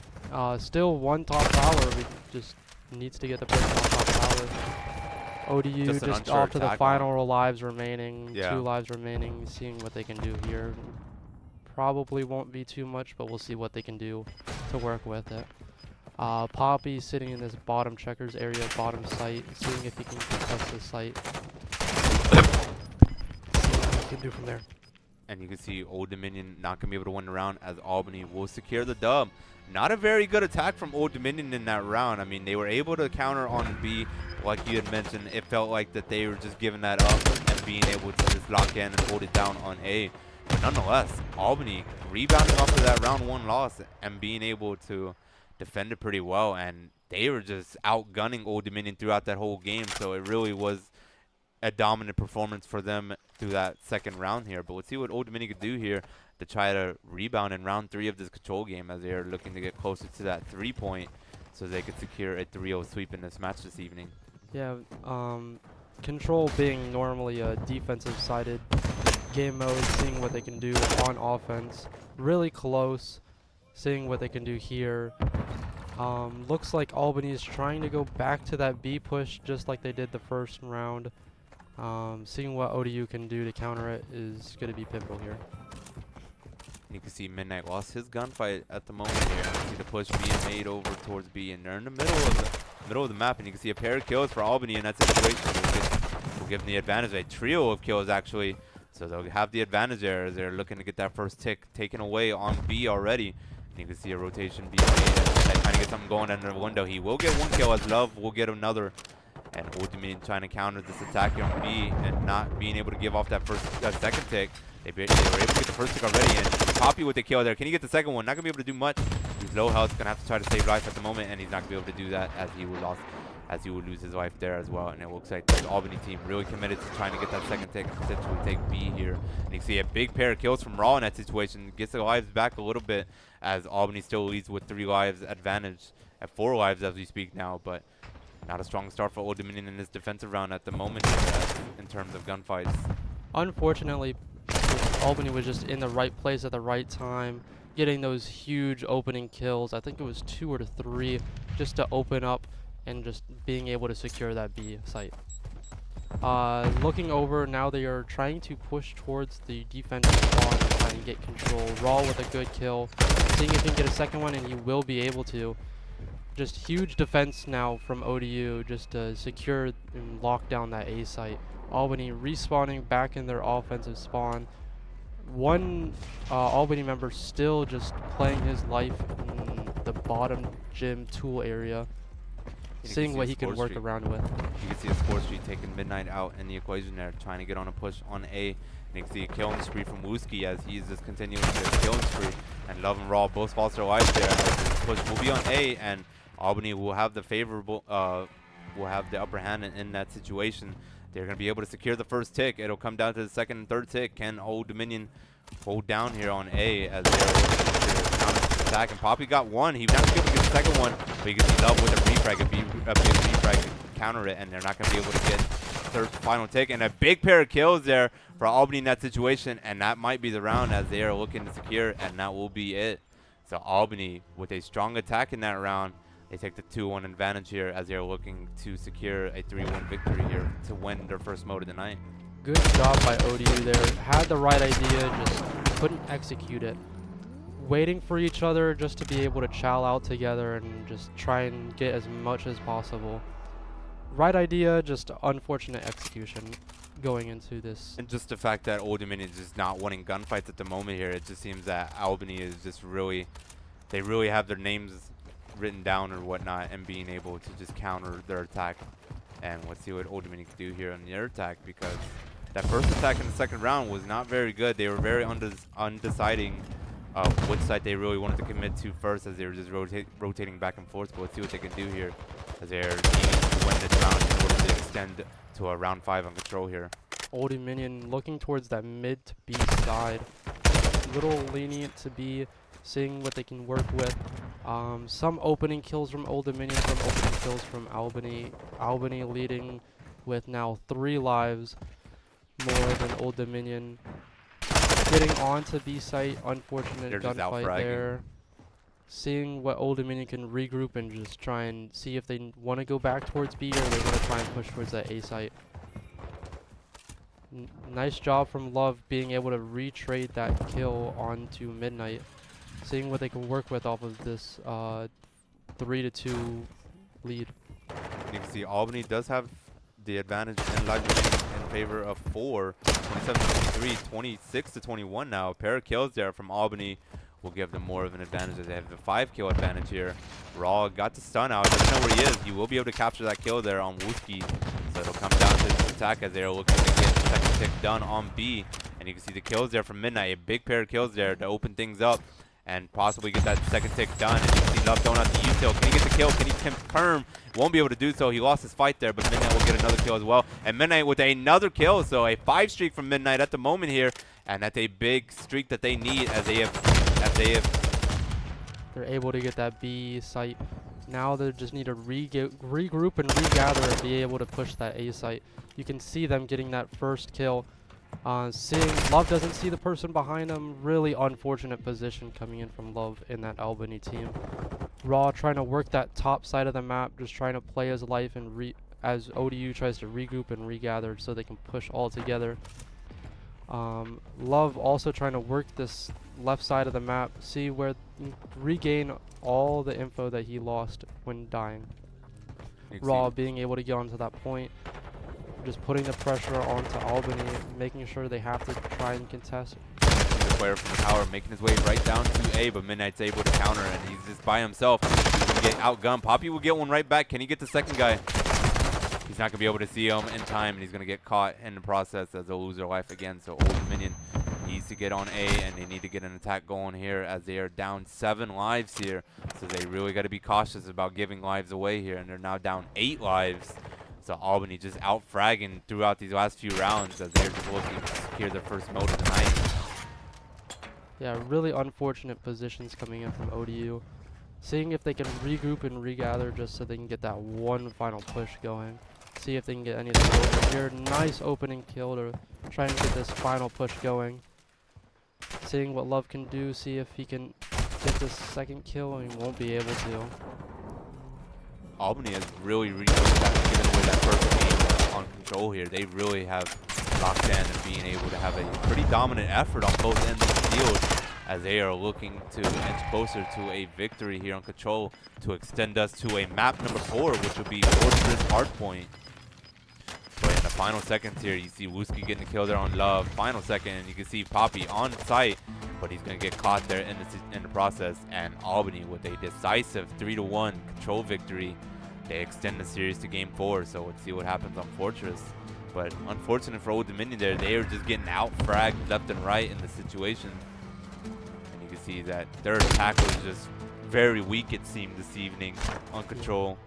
Still one top tower. We just needs to get the person on top tower. ODU just off to the final lives remaining. 2 lives remaining. Seeing what they can do here. Probably won't be too much, but we'll see what they can do to work with it. Poppy sitting in this bottom checkers area, bottom site, seeing if he can contest this site. See what he can do from there. And you can see Old Dominion not going to be able to win the round, as Albany will secure the dub. Not a very good attack from Old Dominion in that round. I mean, they were able to counter on B. Like you had mentioned, it felt like that they were just giving that up and being able to just lock in and hold it down on A. But nonetheless, Albany rebounding off of that round 1 loss and being able to defend it pretty well. And they were just outgunning Old Dominion throughout that whole game. So it really was a dominant performance for them through that second round here. But let's see what Old Dominion could do here to try to rebound in round 3 of this control game, as they are looking to get closer to that 3-point so they could secure a 3-0 sweep in this match this evening. Yeah, control being normally a defensive-sided game mode, seeing what they can do on offense. Really close, seeing what they can do here. Looks like Albany is trying to go back to that B push just like they did the first round. Seeing what ODU can do to counter it is going to be pivotal here. You can see Midnight lost his gunfight at the moment here. You see the push being made over towards B, and they're in the middle of the map, and you can see a pair of kills for Albany in that situation. Will give them the advantage. A trio of kills actually, so they'll have the advantage there as they're looking to get that first tick taken away on B already. And you can see a rotation being made and trying to get something going under the window. He will get 1 kill, as Love will get another. And Old Dominion trying to counter this attack here on B and not being able to give off that second tick. They were able to get the first tick already, and Poppy with the kill there. Can he get the second one? Not going to be able to do much. He's low health, going to have to try to save life at the moment, and he's not going to be able to do that as he would lose his life there as well. And it looks like the Albany team really committed to trying to get that second tick, potentially take B here. And you can see a big pair of kills from Raw in that situation. Gets the lives back a little bit, as Albany still leads with 3 lives advantage, at 4 lives as we speak now, but not a strong start for Old Dominion in this defensive round at the moment in terms of gunfights. Unfortunately, Albany was just in the right place at the right time, getting those huge opening kills. I think it was 2 or 3 just to open up and just being able to secure that B site. Looking over, now they are trying to push towards the defensive spawn and try and get control. Raw with a good kill, seeing if he can get a second one, and he will be able to. Just huge defense now from ODU just to secure and lock down that A site. Albany respawning back in their offensive spawn. One Albany member still just playing his life in the bottom gym tool area. seeing see what a he can score work streak. around with. You can see a score streak taking Midnight out in the equation there, trying to get on a push on A. And you can see a killing spree from Wooski as he's just continuing to killing spree. And Love and Raw both lost their lives there. As this push will be on A, and Albany will have the favorable, will have the upper hand in that situation. They're going to be able to secure the first tick. It'll come down to the second and third tick. Can Old Dominion hold down here on A as they're looking to counter this attack? And Poppy got one. He not able to get the second one, but you can see Love with a refrag, a big refrag to counter it, and they're not going to be able to get third final tick. And a big pair of kills there for Albany in that situation, and that might be the round as they are looking to secure, and that will be it. So Albany, with a strong attack in that round, they take the 2-1 advantage here as they're looking to secure a 3-1 victory here to win their first mode of the night. Good job by ODU there. Had the right idea, just couldn't execute it. Waiting for each other just to be able to chow out together and just try and get as much as possible. Right idea, just unfortunate execution going into this. And just the fact that Old Dominion is just not winning gunfights at the moment here, it just seems that Albany is just really, they really have their names written down or whatnot and being able to just counter their attack. And let's see what Old Dominion can do here on their attack, because that first attack in the second round was not very good. They were very undeciding which side they really wanted to commit to first as they were just rotating back and forth. But let's see what they can do here as they're needing to win this round in order to extend to a round 5 on control here. Old Dominion looking towards that mid to B side. Little lenient to B, seeing what they can work with. Some opening kills from Old Dominion, some opening kills from Albany. Albany leading with now 3 lives more than Old Dominion. Getting onto B site, unfortunate gunfight there. Seeing what Old Dominion can regroup and just try and see if they want to go back towards B or they want to try and push towards that A site. Nice job from Love being able to retrade that kill onto Midnight. Seeing what they can work with off of this 3-2 lead. You can see Albany does have the advantage in live remaining in favor of 4, 27-23, 26-21 now. A pair of kills there from Albany will give them more of an advantage as they have the 5-kill advantage here. Raw got the stun out, doesn't know where he is. He will be able to capture that kill there on Wooski. So it'll come down to this attack as they're looking to get the second tick done on B. And you can see the kills there from Midnight. A big pair of kills there to open things up and possibly get that second tick done. And you can see Love throwing out the U-tilt. Can he get the kill? Can he confirm? Won't be able to do so. He lost his fight there, but Midnight will get another kill as well. And Midnight with another kill, so a 5 streak from Midnight at the moment here. And that's a big streak that they need as they have. They're able to get that B site. Now they just need to regroup and regather and be able to push that A site. You can see them getting that first kill. Seeing Love doesn't see the person behind him. Really unfortunate position coming in from Love in that Albany team. Raw trying to work that top side of the map, just trying to play his life and as ODU tries to regroup and regather so they can push all together. Love also trying to work this left side of the map, see where regain all the info that he lost when dying. Raw being able to get onto that point, just putting the pressure onto Albany, making sure they have to try and contest. The player from the tower making his way right down to A, but Midnight's able to counter, and he's just by himself. He's going to get outgunned. Poppy will get one right back. Can he get the second guy? He's not going to be able to see him in time, and he's going to get caught in the process as they'll lose their life again. So Old Dominion needs to get on A, and they need to get an attack going here as they are down 7 lives here. So they really got to be cautious about giving lives away here, and they're now down 8 lives. So Albany just out-fragging throughout these last few rounds as they're just looking to secure their first mode of the night. Yeah, really unfortunate positions coming in from ODU. Seeing if they can regroup and regather just so they can get that one final push going. See if they can get anything over here. Nice opening kill to try and get this final push going. Seeing what Love can do, see if he can get this second kill, and he won't be able to. Albany has really given away that first game on control here. They really have locked in and being able to have a pretty dominant effort on both ends of the field as they are looking to inch closer to a victory here on control to extend us to a map number 4, which will be Fortress Hardpoint. But in the final seconds here, you see Wooski getting the kill there on Love. Final second, and you can see Poppy on site, but he's going to get caught there in the process. And Albany with a decisive 3-1 control victory they extend the series to Game 4. So let's see what happens on Fortress. But unfortunate for Old Dominion there, they are just getting out-fragged left and right in the situation. And you can see that their attack was just very weak, it seemed, this evening on Control.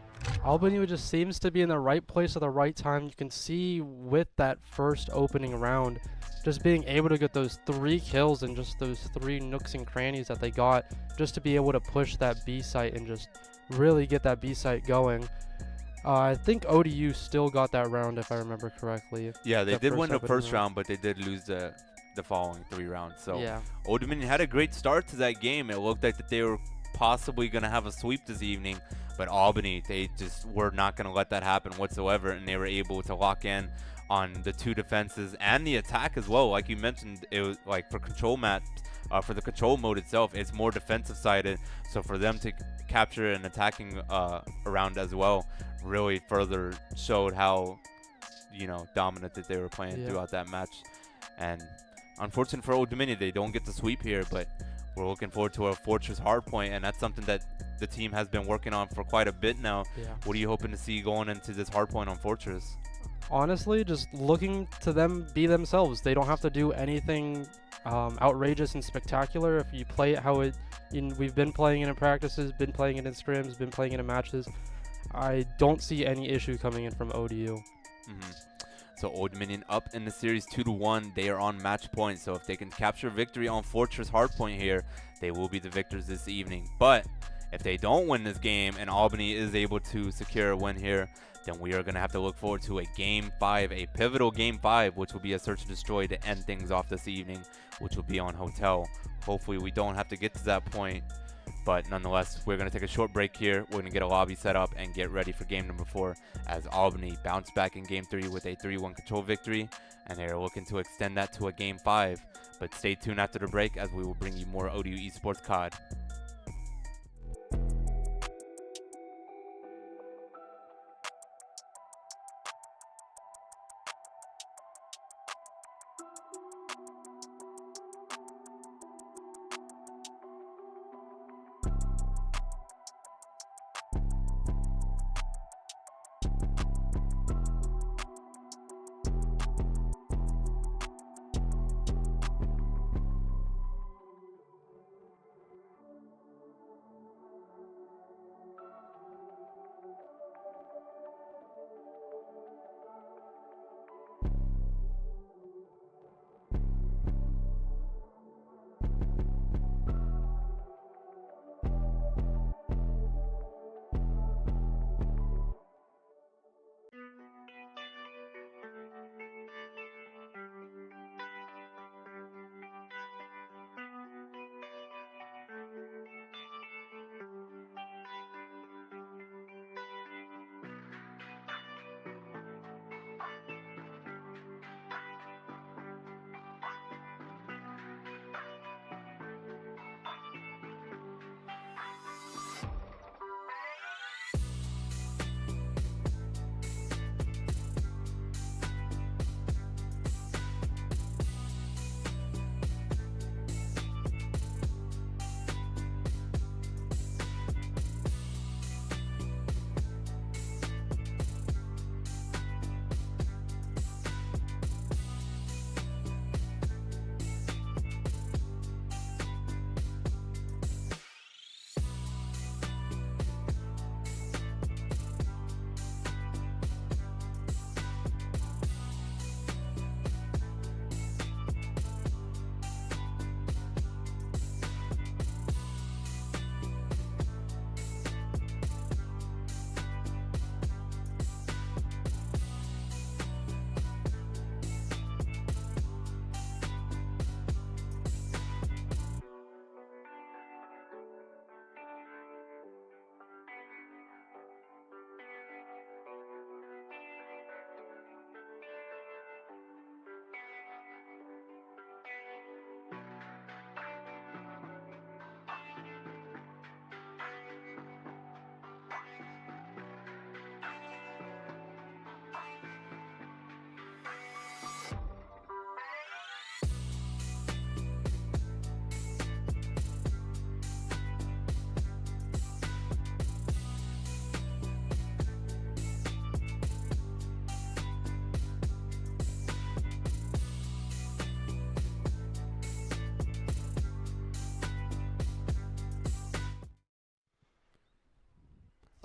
Albany just seems to be in the right place at the right time. You can see with that first opening round, just being able to get those 3 kills and just those 3 nooks and crannies that they got, just to be able to push that B site and just really get that B site going. I think ODU still got that round, if I remember correctly. Yeah, they did win the first round. round, but they did lose the following 3 rounds. So Yeah. Old Dominion had a great start to that game. It looked like that they were possibly going to have a sweep this evening, but Albany, they just were not going to let that happen whatsoever, and they were able to lock in on the 2 defenses and the attack as well. Like you mentioned, it was like for control maps, for the control mode itself, it's more defensive sided. So for them to capture an attacking around as well really further showed how, you know, dominant that they were playing throughout that match. And unfortunate for Old Dominion, they don't get the sweep here, but we're looking forward to a Fortress hardpoint, and that's something that the team has been working on for quite a bit now. Yeah. What are you hoping to see going into this hardpoint on Fortress? Honestly, just looking to them be themselves. They don't have to do anything outrageous and spectacular. If you play it how we've been playing it in practices, been playing it in scrims, been playing it in matches, I don't see any issue coming in from ODU. So Old Dominion up in the series 2-1. They are on match point. So if they can capture victory on Fortress hardpoint here, they will be the victors this evening. But if they don't win this game and Albany is able to secure a win here, then we are going to have to look forward to a Game 5, a pivotal Game 5, which will be a search and destroy to end things off this evening, which will be on Hotel. Hopefully we don't have to get to that point. But nonetheless, we're going to take a short break here. We're going to get a lobby set up and get ready for game number 4 as Albany bounced back in game 3 with a 3-1 control victory. And they're looking to extend that to a game 5. But stay tuned after the break as we will bring you more ODU Esports COD.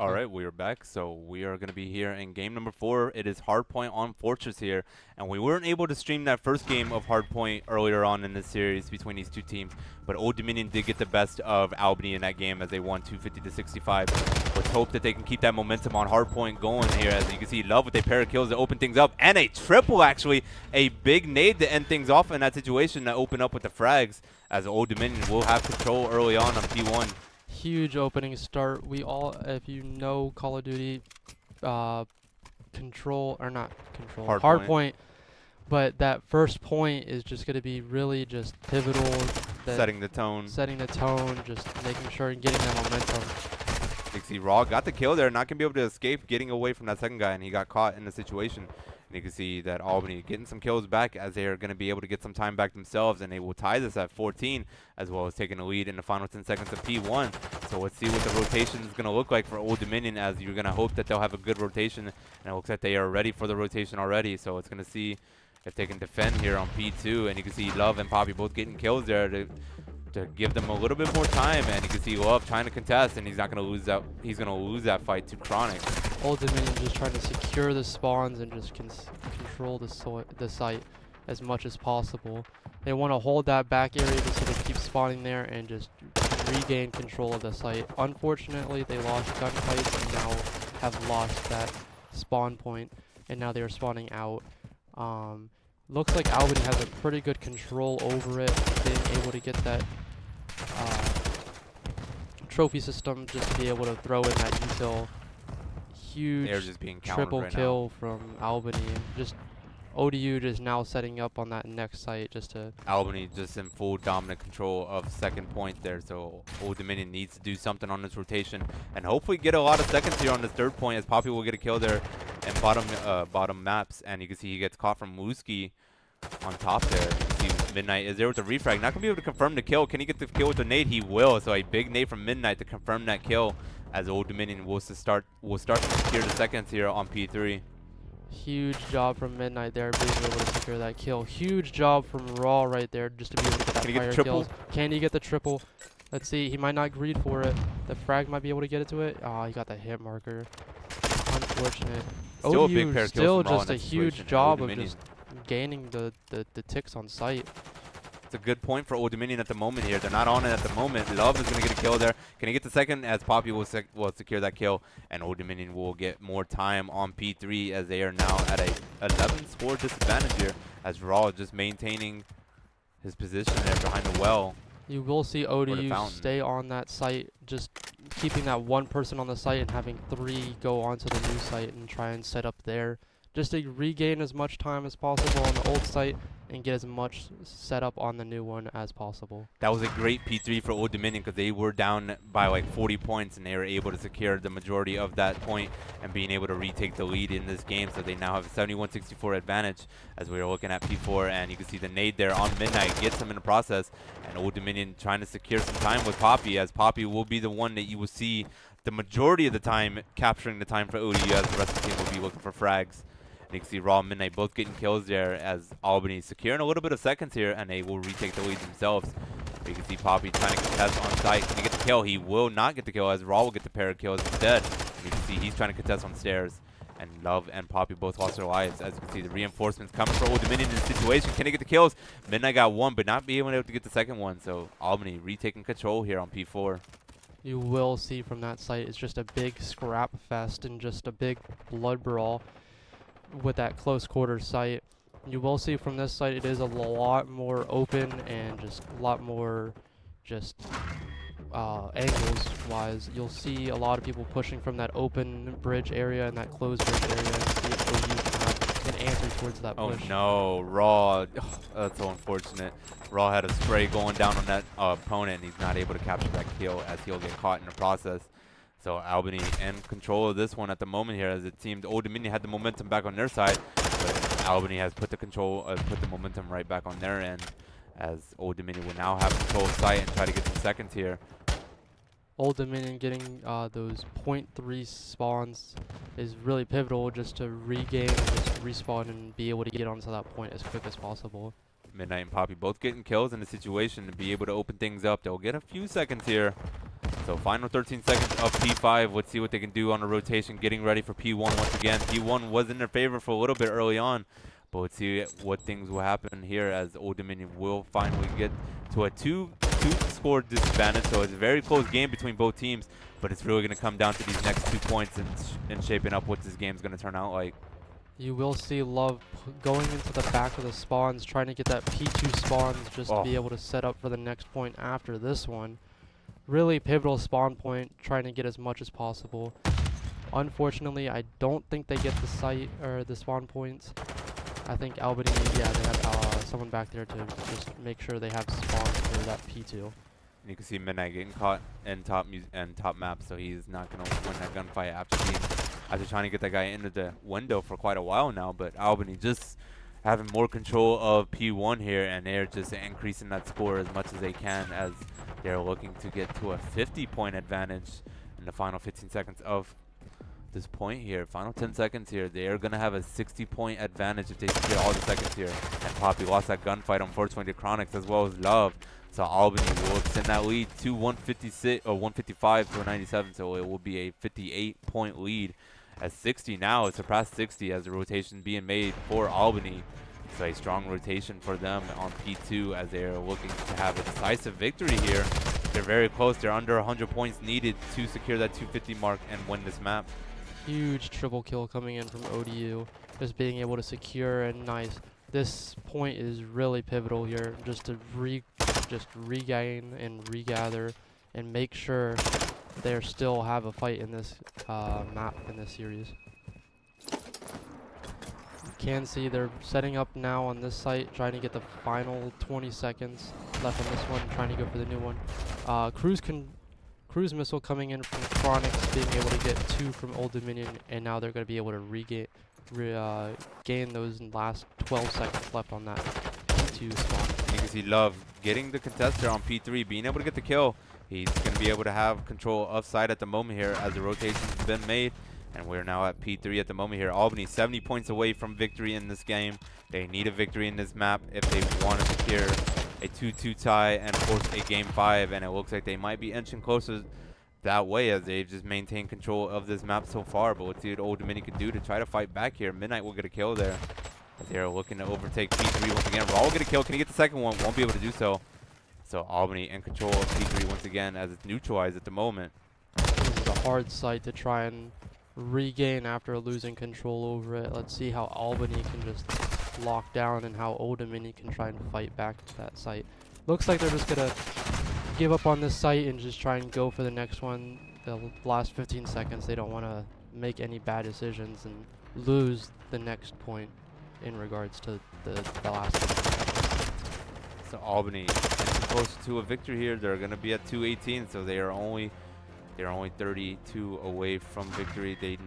All right, we are back. So we are going to be here in game number 4. It is Hardpoint on Fortress here, and we weren't able to stream that first game of Hardpoint earlier on in the series between these two teams, but Old Dominion did get the best of Albany in that game as they won 250-65. Let's hope that they can keep that momentum on Hardpoint going here. As you can see, Love with a pair of kills to open things up, and a triple actually, a big nade to end things off in that situation to open up with the frags, as Old Dominion will have control early on P1. Huge opening start. We all, if you know Call of Duty, control or not control, hardpoint. But that first point is just going to be really just pivotal. Setting the tone, just making sure and getting that momentum. Dixie Raw got the kill there, not going to be able to escape getting away from that second guy, and he got caught in the situation. And you can see that Albany getting some kills back as they are going to be able to get some time back themselves, and they will tie this at 14, as well as taking a lead in the final 10 seconds of P1. So let's see what the rotation is going to look like for Old Dominion, as you're going to hope that they'll have a good rotation, and it looks like they are ready for the rotation already. So it's going to see if they can defend here on P2, and you can see Love and Poppy both getting kills there to give them a little bit more time, and you can see Love trying to contest, and he's not going to lose that. He's going to lose that fight to Chronic. Old Dominion just trying to secure the spawns and just control the site as much as possible. They want to hold that back area just so they keep spawning there and just regain control of the site. Unfortunately, they lost gunfights and now have lost that spawn point, and now they are spawning out. Looks like Albany has a pretty good control over it, being able to get that trophy system just to be able to throw in that util. Huge just being triple right kill from Albany. Just ODU just now setting up on that next site just to... Albany just in full dominant control of second point there, so Old Dominion needs to do something on this rotation and hopefully get a lot of seconds here on this third point, as Poppy will get a kill there in bottom maps, and you can see he gets caught from Mooski on top there. You see Midnight is there with the refrag, not going to be able to confirm the kill. Can he get the kill with the nade? He will, so a big nade from Midnight to confirm that kill, as Old Dominion will start to secure the seconds here on P3. Huge job from Midnight there, being able to secure that kill. Huge job from Raw right there, just to be able to get that fire kills. Can he get the triple? Let's see. He might not greed for it. The frag might be able to get it to it. Oh, he got the hit marker. Unfortunate. Still a big pair of kills still from Raw just a huge job of just gaining the ticks on site. It's a good point for Old Dominion at the moment here. They're not on it at the moment. Love is going to get a kill there. Can he get the second? As Poppy will secure that kill, and Old Dominion will get more time on P3 as they are now at a 11 score disadvantage here, as Raw is just maintaining his position there behind the well. You will see ODU stay on that site, just keeping that one person on the site and having 3 go onto the new site and try and set up there, just to regain as much time as possible on the old site and get as much set up on the new one as possible. That was a great P3 for Old Dominion, because they were down by like 40 points and they were able to secure the majority of that point and being able to retake the lead in this game. So they now have a 71-64 advantage as we are looking at P4, and you can see the nade there on Midnight gets him in the process, and Old Dominion trying to secure some time with Poppy, as Poppy will be the one that you will see the majority of the time capturing the time for ODU, as the rest of the team will be looking for frags. You can see Raw and Midnight both getting kills there, as Albany securing a little bit of seconds here, and they will retake the lead themselves. But you can see Poppy trying to contest on site. Can he get the kill? He will not get the kill, as Raw will get the pair of kills instead. And you can see he's trying to contest on stairs, and Love and Poppy both lost their lives. As you can see, the reinforcements coming for Old Dominion in this situation. Can he get the kills? Midnight got one, but not being able to get the second one. So Albany retaking control here on P4. You will see from that site, it's just a big scrap fest and just a big blood brawl with that close quarters site. You will see from this site it is a lot more open and just a lot more just angles wise. You'll see a lot of people pushing from that open bridge area and that closed bridge area, and see if OU can have an answer towards that push. Oh no, Raw, that's so unfortunate. Raw had a spray going down on that opponent, and he's not able to capture that kill, as he'll get caught in the process. So Albany in control of this one at the moment here, as it seemed Old Dominion had the momentum back on their side, but Albany has put the momentum right back on their end, as Old Dominion will now have control of site and try to get some seconds here. Old Dominion getting those 0.3 spawns is really pivotal, just to regain and just respawn and be able to get onto that point as quick as possible. Midnight and Poppy both getting kills in the situation to be able to open things up. They'll get a few seconds here. So final 13 seconds of P5. Let's see what they can do on the rotation, getting ready for P1 once again. P1 was in their favor for a little bit early on, but let's see what things will happen here as Old Dominion will finally get to a two-score disadvantage. So it's a very close game between both teams, but it's really going to come down to these next 2 points and shaping up what this game's going to turn out like. You will see Love going into the back of the spawns, trying to get that P2 spawns just to be able to set up for the next point after this one. Really pivotal spawn point, trying to get as much as possible. Unfortunately, I don't think they get the site or the spawn points. I think Albany, yeah, they have someone back there to just make sure they have spawns for that P2. And you can see Midnight getting caught in top map, so he's not going to win that gunfight after trying to get that guy into the window for quite a while now. But Albany just having more control of P1 here, and they're just increasing that score as much as they can as they're looking to get to a 50-point advantage in the final 15 seconds of this point here. Final 10 seconds here. They are going to have a 60-point advantage if they secure all the seconds here. And Poppy lost that gunfight, unfortunately, to Chronix as well as Love. So Albany will extend that lead to 156 or 155 to a 97. So it will be a 58-point lead. As 60 now, it surpassed 60 as the rotation being made for Albany. So a strong rotation for them on P2 as they are looking to have a decisive victory here. They're very close. They're under 100 points needed to secure that 250 mark and win this map. Huge triple kill coming in from ODU. Just being able to secure and nice. This point is really pivotal here, just to regain and regather and make sure they still have a fight in this map in this series. You can see they're setting up now on this site, trying to get the final 20 seconds left on this one, trying to go for the new one. Cruise missile coming in from Chronix, being able to get 2 from Old Dominion, and now they're going to be able to gain those last 12 seconds left on that P2 spawn. You can see Love getting the contester on P3, being able to get the kill. He's going to be able to have control of site at the moment here as the rotation's been made. And we're now at P3 at the moment here. Albany 70 points away from victory in this game. They need a victory in this map if they want to secure a 2-2 tie and force a game 5. And it looks like they might be inching closer that way as they've just maintained control of this map so far. But let's see what Old Dominion can do to try to fight back here. Midnight will get a kill there. They're looking to overtake P3 once again. Raul will get a kill. Can he get the second one? Won't be able to do so. So Albany in control of P3 once again as it's neutralized at the moment. This is a hard site to try and regain after losing control over it. Let's see how Albany can just lock down and how Old Dominion can try and fight back to that site. Looks like they're just going to give up on this site and just try and go for the next one. The last 15 seconds, they don't want to make any bad decisions and lose the next point in regards to the last 15 seconds. So Albany close to a victory here. They're going to be at 218, so they're only 32 away from victory. They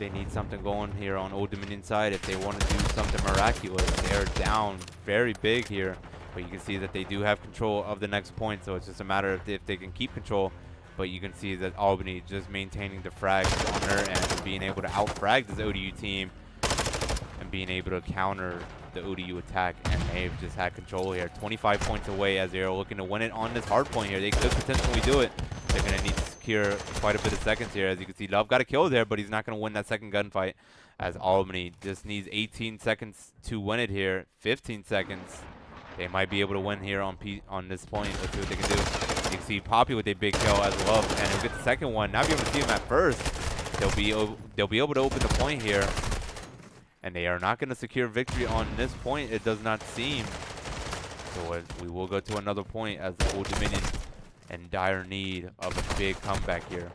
need something going here on Old Dominion side if they want to do something miraculous. They're down very big here, but you can see that they do have control of the next point, so it's just a matter of if they can keep control. But you can see that Albany just maintaining the frags on their end, being able to out-frag this ODU team and being able to counter the ODU attack, and they've just had control here. 25 points away as they're looking to win it on this hard point here. They could potentially do it. They're going to need to secure quite a bit of seconds here. As you can see, Love got a kill there, but he's not going to win that second gunfight as Albany just needs 18 seconds to win it here. 15 seconds. They might be able to win here on this point. Let's see what they can do. You can see Poppy with a big kill as Love, and he'll get the second one. Not be able to see him at first. They'll be able to open the point here. And they are not going to secure victory on this point, it does not seem. So we will go to another point as the Old Dominion in dire need of a big comeback here.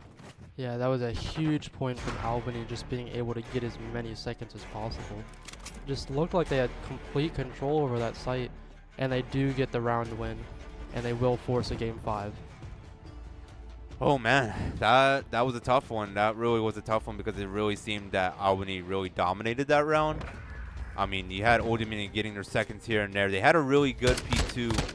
Yeah, that was a huge point from Albany, just being able to get as many seconds as possible. Just looked like they had complete control over that site, and they do get the round win, and they will force a game 5. Oh man, that was a tough one. That really was a tough one because it really seemed that Albany really dominated that round. I mean, you had Old Dominion getting their seconds here and there. They had a really good P2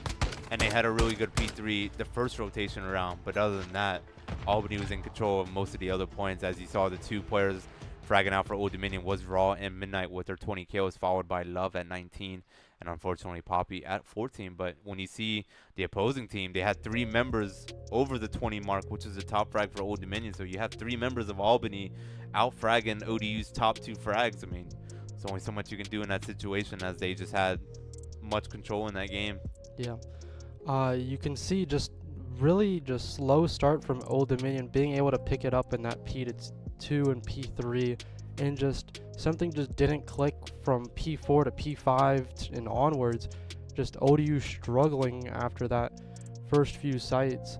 and they had a really good P3 the first rotation around. But other than that, Albany was in control of most of the other points. As you saw, the 2 players fragging out for Old Dominion was Raw and Midnight with their 20 kills, followed by Love at 19 and unfortunately Poppy at 14. But when you see the opposing team, they had 3 members over the 20 mark, which is the top frag for Old Dominion. So you have 3 members of Albany out fragging ODU's top 2 frags. I mean, there's only so much you can do in that situation, as they just had much control in that game. Yeah. You can see just really just slow start from Old Dominion, being able to pick it up in that P2 and P3, and just something just didn't click from P4 to P5 and onwards. Just ODU struggling after that first few sites,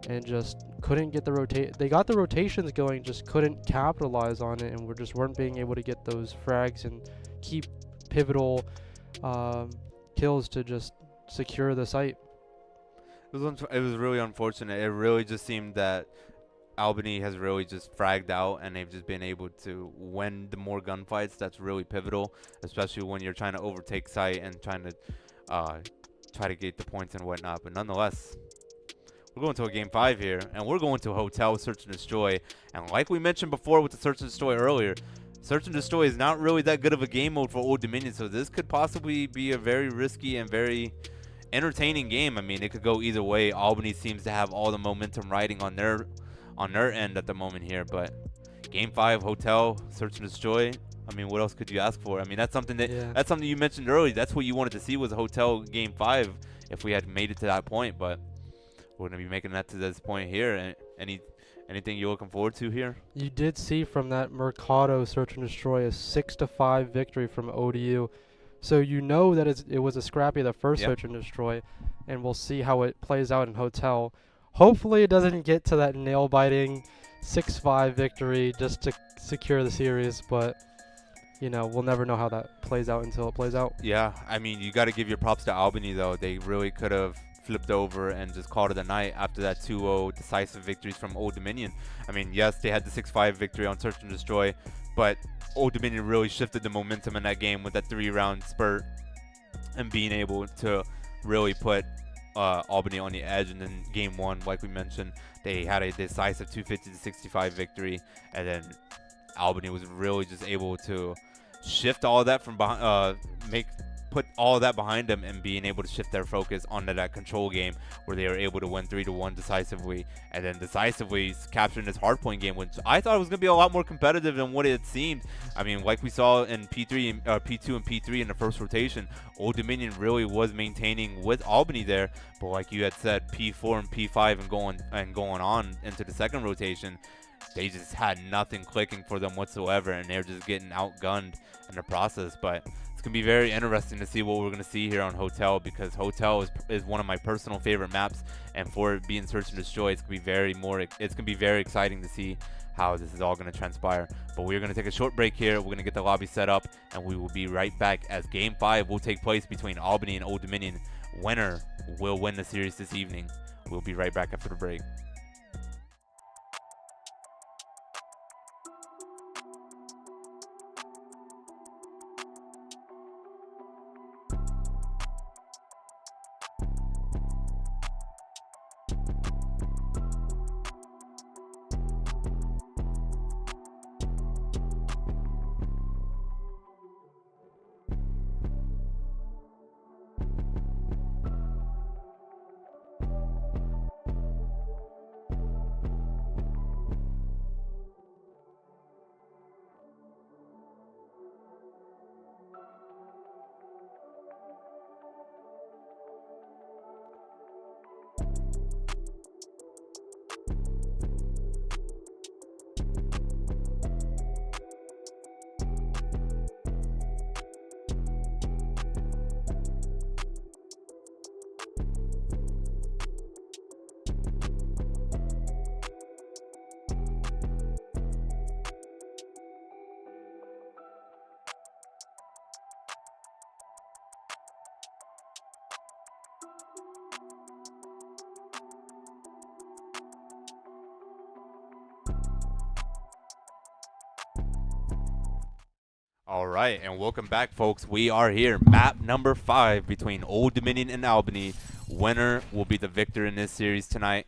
and just couldn't get the they got the rotations going, just couldn't capitalize on it, and weren't being able to get those frags and keep pivotal kills to just secure the site. It was really unfortunate. It really just seemed that Albany has really just fragged out, and they've just been able to win the more gunfights. That's really pivotal, especially when you're trying to overtake site and trying to try to get the points and whatnot. But nonetheless, we're going to a game 5 here, and we're going to Hotel Search and Destroy. And like we mentioned before with the Search and Destroy earlier, Search and Destroy is not really that good of a game mode for Old Dominion, so this could possibly be a very risky and very entertaining game. I mean, it could go either way. Albany seems to have all the momentum riding on their end at the moment here, but game 5, Hotel Search and Destroy. I mean, what else could you ask for? I mean, that's something you mentioned earlier. That's what you wanted to see, was Hotel game 5 if we had made it to that point, but we're going to be making that to this point here. Anything you're looking forward to here? You did see from that Mercado Search and Destroy a 6-5 victory from ODU. So you know that it was a scrappy the first Search and Destroy, and we'll see how it plays out in Hotel. Hopefully it doesn't get to that nail-biting 6-5 victory just to secure the series, but you know, we'll never know how that plays out until it plays out. Yeah, I mean, you got to give your props to Albany, though. They really could have flipped over and just called it a night after that 2-0 decisive victories from Old Dominion. I mean, yes, they had the 6-5 victory on Search and Destroy, but Old Dominion really shifted the momentum in that game with that 3-round spurt and being able to really put Albany on the edge. And then game 1, like we mentioned, they had a decisive 250-65 victory, and then Albany was really just able to shift all of that from behind, put all of that behind them, and being able to shift their focus onto that control game where they were able to win 3-1 decisively, and then decisively capturing this hardpoint game, which I thought was going to be a lot more competitive than what it seemed. I mean, like we saw in P2 and P3 in the first rotation, Old Dominion really was maintaining with Albany there, but like you had said, P4 and P5 and going on into the second rotation, they just had nothing clicking for them whatsoever, and they're just getting outgunned in the process. But it's going to be very interesting to see what we're going to see here on Hotel, because Hotel is one of my personal favorite maps, and for it being Search and Destroy, it's going to be very exciting to see how this is all going to transpire. But we're going to take a short break here. We're going to get the lobby set up, and we will be right back as Game 5 will take place between Albany and Old Dominion. Winner will win the series this evening. We'll be right back after the break. All right, and welcome back, folks. We are here, map number 5 between Old Dominion and Albany. Winner will be the victor in this series tonight.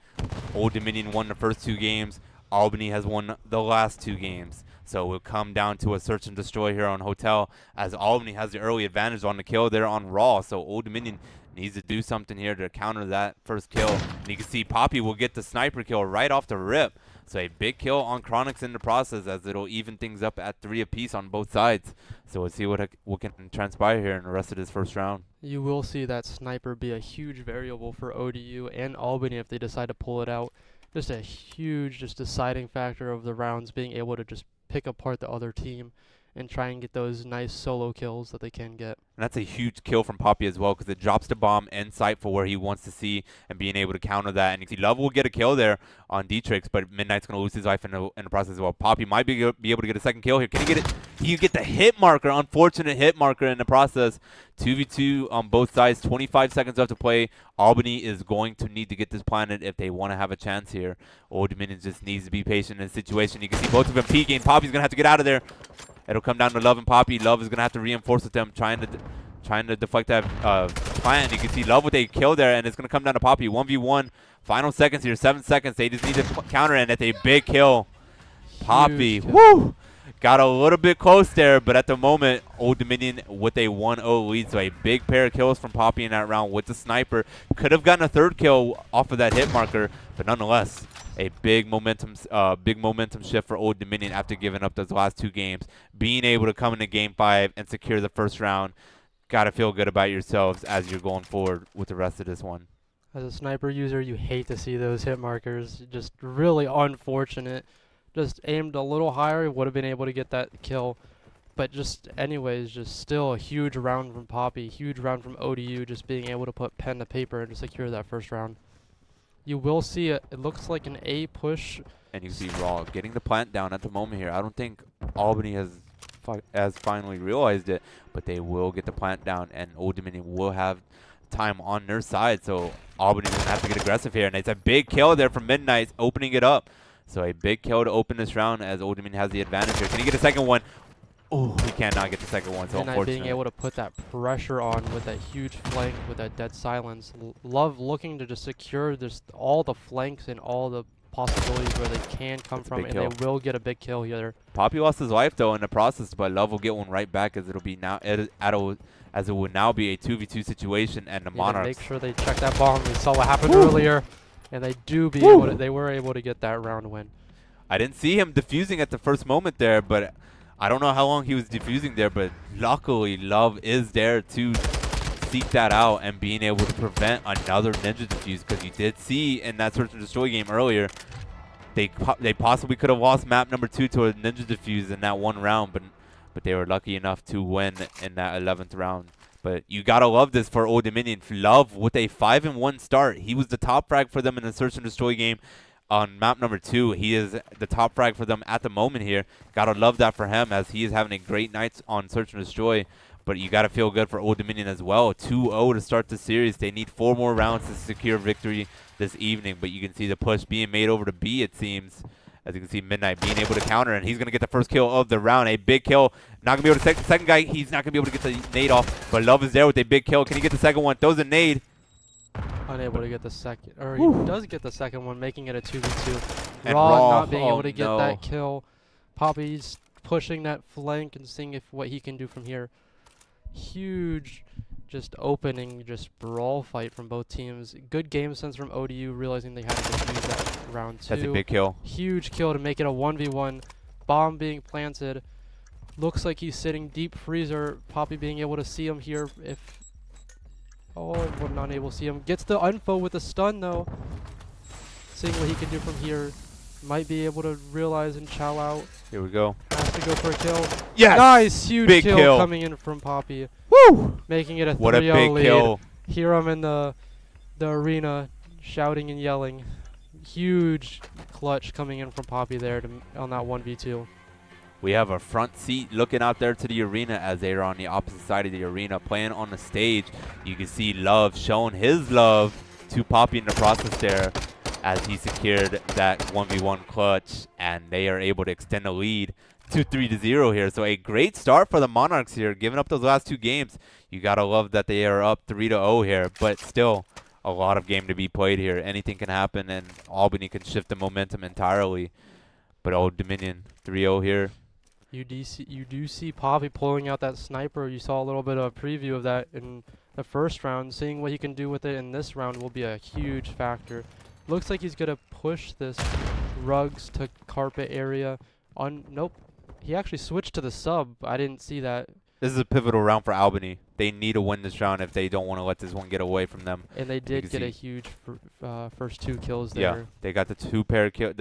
Old Dominion won the first 2 games. Albany has won the last 2 games. So we'll come down to a search and destroy here on Hotel, as Albany has the early advantage on the kill there on Raw. So Old Dominion needs to do something here to counter that first kill. And you can see Poppy will get the sniper kill right off the rip. So a big kill on Chronix in the process, as it'll even things up at 3 apiece on both sides. So we'll see what can transpire here in the rest of this first round. You will see that sniper be a huge variable for ODU and Albany if they decide to pull it out. Just a huge deciding factor of the rounds, being able to just pick apart the other team and try and get those nice solo kills that they can get. And that's a huge kill from Poppy as well, because it drops the bomb in sight for where he wants to see and being able to counter that. And you see Love will get a kill there on Dietrich, but Midnight's going to lose his life in the process as well. Poppy might be able to get a second kill here. Can he get it? You get the hit marker, unfortunate hit marker in the process. 2v2 on both sides, 25 seconds left to play. Albany is going to need to get this planted if they want to have a chance here. Old Dominion just needs to be patient in this situation. You can see both of them peeking. Poppy's going to have to get out of there. It'll come down to Love and Poppy. Love is going to have to reinforce with them, trying to deflect that plant. You can see Love with a kill there, and it's going to come down to Poppy. 1v1. Final seconds here, 7 seconds. They just need to counter, and that's a big kill. Poppy, woo! Got a little bit close there, but at the moment, Old Dominion with a 1-0 lead. So a big pair of kills from Poppy in that round with the sniper. Could have gotten a third kill off of that hit marker, but nonetheless, a big momentum shift for Old Dominion after giving up those last 2 games. Being able to come into Game 5 and secure the first round, got to feel good about yourselves as you're going forward with the rest of this one. As a sniper user, you hate to see those hit markers. Just really unfortunate. Just aimed a little higher, would have been able to get that kill. But just anyways, just still a huge round from Poppy, huge round from ODU, just being able to put pen to paper and to secure that first round. You will see it looks like an A push. And you see Raw getting the plant down at the moment here. I don't think Albany has finally realized it, but they will get the plant down, and Old Dominion will have time on their side. So Albany's going to have to get aggressive here, and it's a big kill there from Midnight, opening it up. So a big kill to open this round as Old Dominion has the advantage here. Can he get a second one? Oh, he cannot get the second one, so Midnight being able to put that pressure on with that huge flank, with that dead silence. Love looking to just secure this, all the flanks and all the possibilities where they can come from, and they will get a big kill here. Poppy lost his life though in the process, but Love will get one right back, as it'll be now as it will now be a 2v2 situation, and the Monarchs make sure they check that bomb. We saw what happened earlier, and they were able to get that round win. I didn't see him defusing at the first moment there, but I don't know how long he was defusing there, but luckily Love is there to seek that out and being able to prevent another ninja defuse, because you did see in that search and destroy game earlier, they possibly could have lost map number 2 to a ninja defuse in that one round, but they were lucky enough to win in that 11th round. But you gotta love this for Old Dominion. Love with a 5-1 start. He was the top frag for them in the search and destroy game on map number 2. He is the top frag for them at the moment here. Gotta love that for him, as he is having a great night on search and destroy. But you gotta feel good for Old Dominion as well. 2-0 to start the series. They need 4 more rounds to secure victory this evening. But you can see the push being made over to B, it seems. As you can see, Midnight being able to counter, and he's going to get the first kill of the round. A big kill. Not going to be able to take the second guy. He's not going to be able to get the nade off, but Love is there with a big kill. Can he get the second one? Throws a nade. Unable to get the second. Or he does get the second one, making it a 2v2. Raw not being able to get that kill. Poppy's pushing that flank and seeing what he can do from here. Huge just opening, just brawl fight from both teams. Good game sense from ODU, realizing they had to use that round 2. That's a big kill. Huge kill to make it a 1v1. Bomb being planted. Looks like he's sitting deep freezer. Poppy being able to see him here. We're not able to see him. Gets the info with the stun though. Seeing what he can do from here. Might be able to realize and chow out. Here we go. Has to go for a kill. Yes! Nice! Huge big kill coming in from Poppy. Woo! Making it a 3-0 what a big lead. Kill. Hear him in the arena shouting and yelling. Huge clutch coming in from Poppy there on that 1v2. We have a front seat looking out there to the arena, as they are on the opposite side of the arena playing on the stage. You can see Love showing his love to Poppy in the process there, as he secured that 1v1 clutch, and they are able to extend the lead to 3-0 here. So a great start for the Monarchs here, giving up those last 2 games. You gotta love that they are up 3-0 here, but still a lot of game to be played here. Anything can happen, and Albany can shift the momentum entirely. But Old Dominion 3-0 here. You do see Poppy pulling out that sniper. You saw a little bit of a preview of that in the first round. Seeing what he can do with it in this round will be a huge factor. Looks like he's gonna push this rugs to carpet area. Nope, he actually switched to the sub. I didn't see that. This is a pivotal round for Albany. They need to win this round if they don't want to let this one get away from them. And they did get a huge first 2 kills there. Yeah, they got the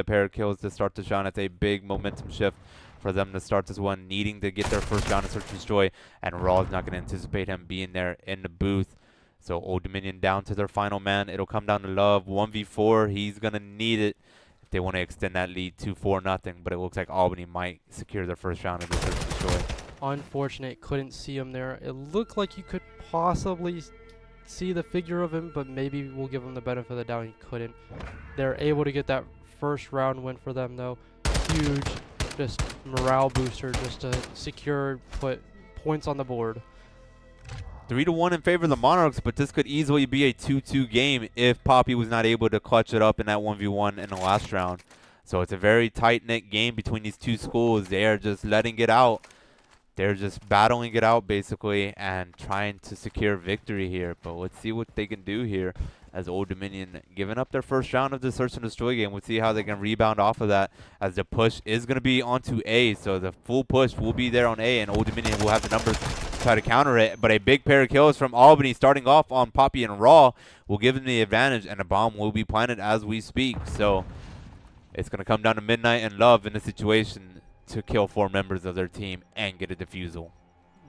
pair of kills to start this round. It's a big momentum shift for them to start this one, needing to get their first round of Search and Destroy, and Raw is not going to anticipate him being there in the booth. So Old Dominion down to their final man. It'll come down to Love. 1v4, he's going to need it if they want to extend that lead to 4-0, but it looks like Albany might secure their first round of the Search and Destroy. Unfortunate, couldn't see him there. It looked like you could possibly see the figure of him, but maybe we'll give him the benefit of the doubt. He couldn't. They're able to get that first round win for them, though. Huge, just morale booster, just to secure, put points on the board. 3-1 in favor of the Monarchs, but this could easily be a 2-2 game if Poppy was not able to clutch it up in that 1v1 in the last round. So it's a very tight-knit game between these two schools. They are just letting it out. They're just battling it out, basically, and trying to secure victory here. But let's see what they can do here as Old Dominion giving up their first round of the Search and Destroy game. We'll see how they can rebound off of that, as the push is going to be onto A. So the full push will be there on A, and Old Dominion will have the numbers to try to counter it. But a big pair of kills from Albany starting off on Poppy and Raw will give them the advantage, and a bomb will be planted as we speak. So it's going to come down to Midnight and Love in the situation to kill 4 members of their team and get a defusal.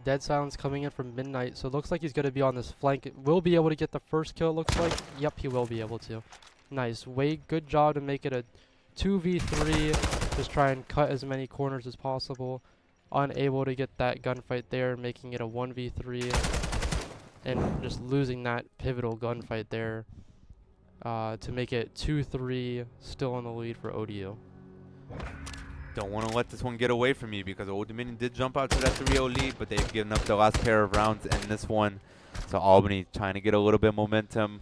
Dead Silence coming in from Midnight, so it looks like he's going to be on this flank. Will be able to get the first kill, it looks like. Yep, he will be able to. Nice. Wade, good job to make it a 2v3. Just try and cut as many corners as possible. Unable to get that gunfight there, making it a 1v3. And just losing that pivotal gunfight there to make it 2-3, still in the lead for ODU. Don't want to let this one get away from you, because Old Dominion did jump out to that 3-0 lead, but they've given up the last pair of rounds in this one. So Albany trying to get a little bit of momentum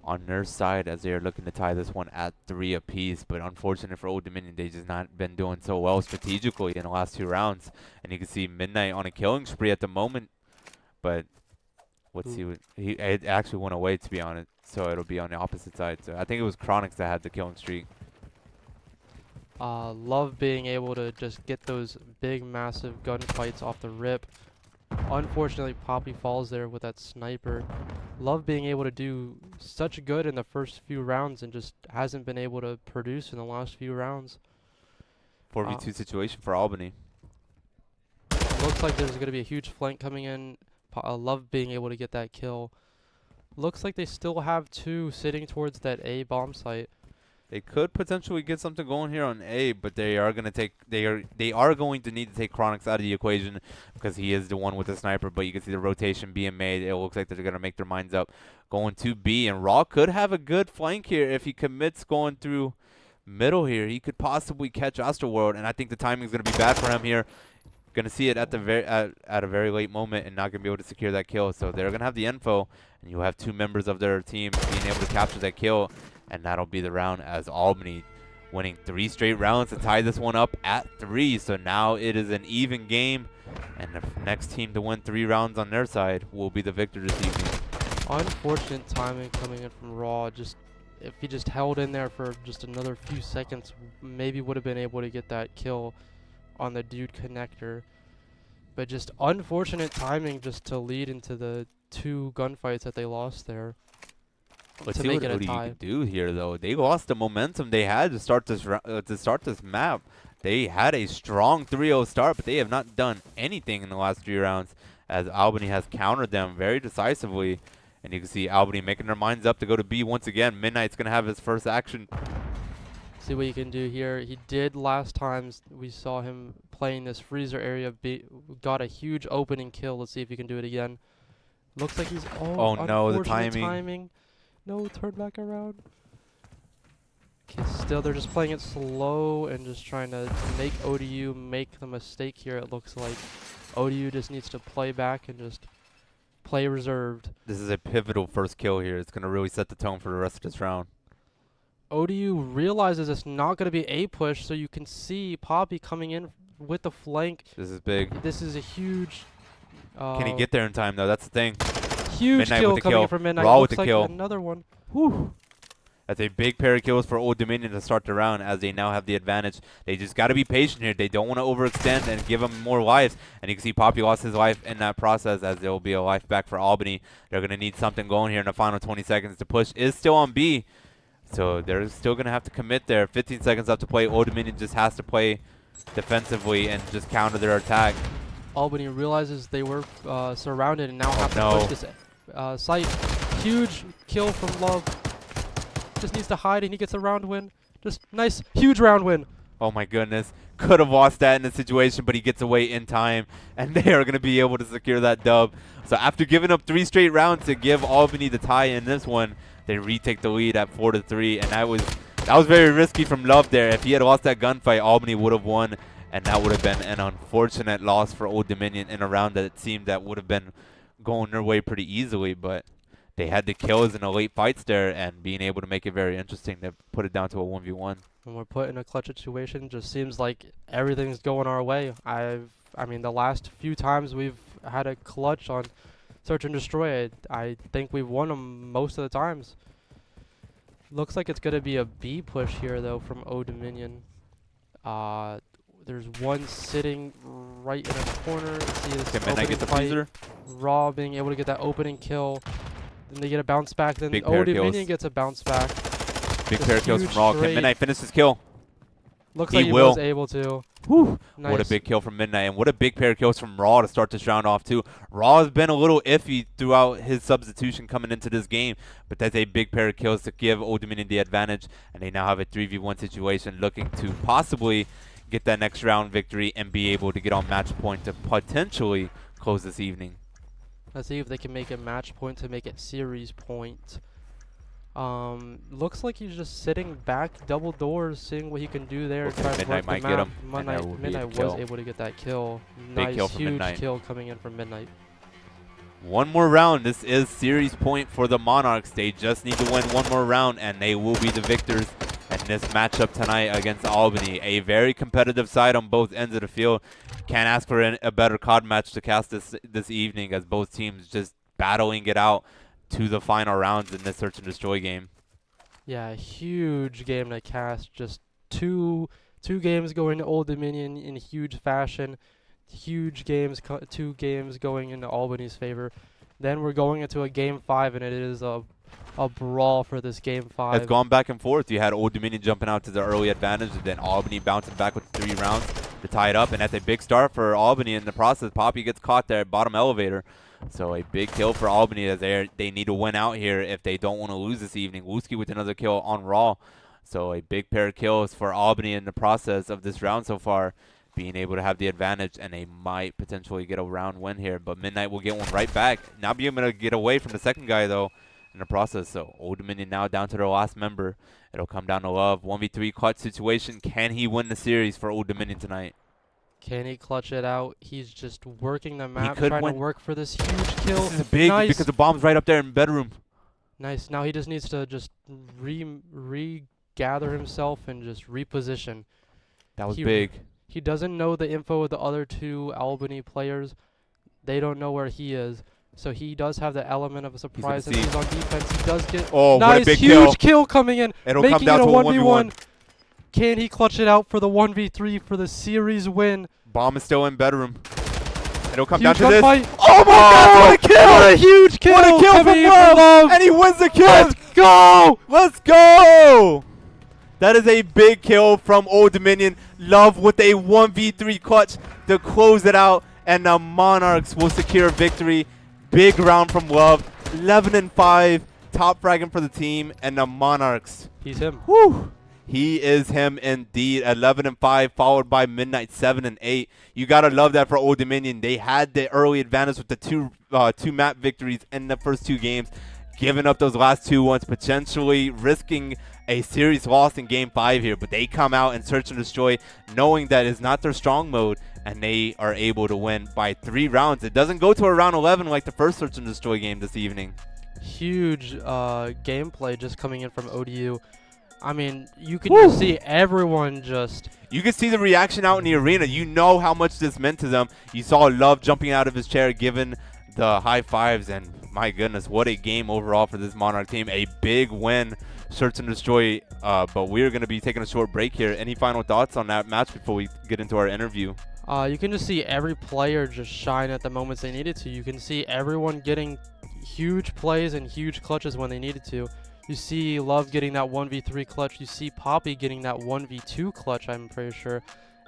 on their side as they are looking to tie this one at 3 apiece. But unfortunate for Old Dominion, they just not been doing so well strategically in the last 2 rounds. And you can see Midnight on a killing spree at the moment. But let's see what it actually went away, to be honest. So it'll be on the opposite side. So I think it was Chronix that had the killing streak. Love being able to just get those big, massive gunfights off the rip. Unfortunately, Poppy falls there with that sniper. Love being able to do such good in the first few rounds and just hasn't been able to produce in the last few rounds. 4v2 situation for Albany. Looks like there's going to be a huge flank coming in. Love being able to get that kill. Looks like they still have 2 sitting towards that A bomb site. They could potentially get something going here on A, but they are going to need to take Chronix out of the equation, because he is the one with the sniper. But you can see the rotation being made. It looks like they're going to make their minds up going to B, and Raw could have a good flank here if he commits going through middle here. He could possibly catch Astroworld, and I think the timing is going to be bad for him here. Going to see it at the at a very late moment and not going to be able to secure that kill. So they're going to have the info, and you'll have 2 members of their team being able to capture that kill. And that'll be the round, as Albany winning 3 straight rounds to tie this one up at 3. So now it is an even game, and the next team to win 3 rounds on their side will be the victor this evening. Unfortunate timing coming in from Raw. Just if he just held in there for just another few seconds, maybe would have been able to get that kill on the dude connector. But just unfortunate timing just to lead into the 2 gunfights that they lost there. Let's see what ODU can do here, though. They lost the momentum they had to start this map. They had a strong 3-0 start, but they have not done anything in the last 3 rounds, as Albany has countered them very decisively. And you can see Albany making their minds up to go to B once again. Midnight's going to have his first action. See what you can do here. He did last time we saw him playing this freezer area. Got a huge opening kill. Let's see if he can do it again. Looks like he's... Oh no, the timing. No, turn back around. Okay, still, they're just playing it slow and just trying to make ODU make the mistake here. It looks like ODU just needs to play back and just play reserved. This is a pivotal first kill here. It's going to really set the tone for the rest of this round. ODU realizes it's not going to be a push, so you can see Poppy coming in with the flank. This is big. This is a huge. Can he get there in time though? That's the thing. Huge Midnight kill with the coming kill. in from Midnight. Raw with Looks the like kill. another one. Whew. That's a big pair of kills for Old Dominion to start the round, as they now have the advantage. They just got to be patient here. They don't want to overextend and give them more lives. And you can see Poppy lost his life in that process, as there will be a life back for Albany. They're going to need something going here in the final 20 seconds. The push is still on B, so they're still going to have to commit there. 15 seconds left to play. Old Dominion just has to play defensively and just counter their attack. Albany realizes they were surrounded and now have to push this site. Huge kill from Love. Just needs to hide and he gets a round win. Just nice, huge round win. Oh my goodness. Could have lost that in the situation, but he gets away in time, and they are going to be able to secure that dub. So after giving up 3 straight rounds to give Albany the tie in this one, they retake the lead at 4-3, and that was very risky from Love there. If he had lost that gunfight, Albany would have won, and that would have been an unfortunate loss for Old Dominion in a round that it seemed that would have been going their way pretty easily, but they had the kills in the late fights there and being able to make it very interesting to put it down to a 1v1. When we're put in a clutch situation, just seems like everything's going our way. I mean, the last few times we've had a clutch on Search and Destroy, I think we've won them most of the times. Looks like it's going to be a B push here, though, from O Dominion. There's one sitting right in a corner. See this Can Midnight get the fight. freezer? Raw being able to get that opening kill. Then they get a bounce back. Then Big pair O of kills. Dominion gets a bounce back. Big Just pair of kills huge from Raw. Can trade. Midnight finish his kill? Looks He like he will. was able to. Whew. Nice. What a big kill from Midnight, and what a big pair of kills from Raw to start this round off too. Raw has been a little iffy throughout his substitution coming into this game, but that's a big pair of kills to give Old Dominion the advantage, and they now have a 3v1 situation looking to possibly get that next round victory and be able to get on match point to potentially close this evening. Let's see if they can make a match point to make it series point. Looks like he's just sitting back, double doors, seeing what he can do there. Okay, Try to Midnight work the might get map. him, and that will be a Midnight was kill. able to get that kill. Big Nice, kill from huge Midnight. kill coming in from Midnight. One more round. This is series point for the Monarchs. They just need to win one more round, and they will be the victors in this matchup tonight against Albany. A very competitive side on both ends of the field. Can't ask for a better COD match to cast this evening, as both teams just battling it out to the final rounds in this Search and Destroy game. Yeah, huge game to cast. Just two games going to Old Dominion in huge fashion. Huge games, 2 games going into Albany's favor. Then we're going into a game 5, and it is a brawl for this game 5. It's gone back and forth. You had Old Dominion jumping out to the early advantage, and then Albany bouncing back with 3 rounds to tie it up. And that's a big start for Albany in the process. Poppy gets caught there at bottom elevator. So a big kill for Albany, as they need to win out here if they don't want to lose this evening. Wooski with another kill on Raw. So a big pair of kills for Albany in the process of this round so far, being able to have the advantage, and they might potentially get a round win here. But Midnight will get one right back. Not being able to get away from the second guy, though, in the process. So Old Dominion now down to their last member. It'll come down to Love. 1v3 clutch situation. Can he win the series for Old Dominion tonight? Can he clutch it out? He's just working the map, could trying win. to work for this huge kill. This is big Nice. because the bomb's right up there in bedroom. Nice. Now he just needs to just regather himself and just reposition. That was He- big. He doesn't know the info of the other 2 Albany players. They don't know where he is. So he does have the element of a surprise, and see. he's on defense. He does get Oh, nice, what a big huge kill coming in, It'll making come down it to a a 1v1. 1v1. Can he clutch it out for the 1v3 for the series win? Bomb is still in bedroom. It'll come Huge down to this. gunfight. Oh my God! What a kill! What a huge kill! What a kill coming from in Love! And he wins the kill! Let's go! Let's go! That is a big kill from Old Dominion. Love with a 1v3 clutch to close it out, and the Monarchs will secure victory. Big round from Love. 11-5, top fragging for the team, and the Monarchs. He's him. Whew. He is him indeed. 11-5, followed by Midnight 7-8. You gotta love that for Old Dominion. They had the early advantage with the two map victories in the first 2 games, giving up those last 2 ones, potentially risking a series loss in game 5 here. But they come out and Search and Destroy, knowing that it's not their strong mode, and they are able to win by 3 rounds. It doesn't go to a round 11 like the first Search and Destroy game this evening. Huge gameplay just coming in from ODU. I mean, you can just see everyone just. You can see the reaction out in the arena. You know how much this meant to them. You saw Love jumping out of his chair, giving the high fives, and my goodness, what a game overall for this Monarch team. A big win, search and destroy. But we're going to be taking a short break here. Any final thoughts on that match before we get into our interview? You can just see every player just shine at the moments they needed to. You can see everyone getting huge plays and huge clutches when they needed to. You see Love getting that 1v3 clutch. You see Poppy getting that 1v2 clutch, I'm pretty sure.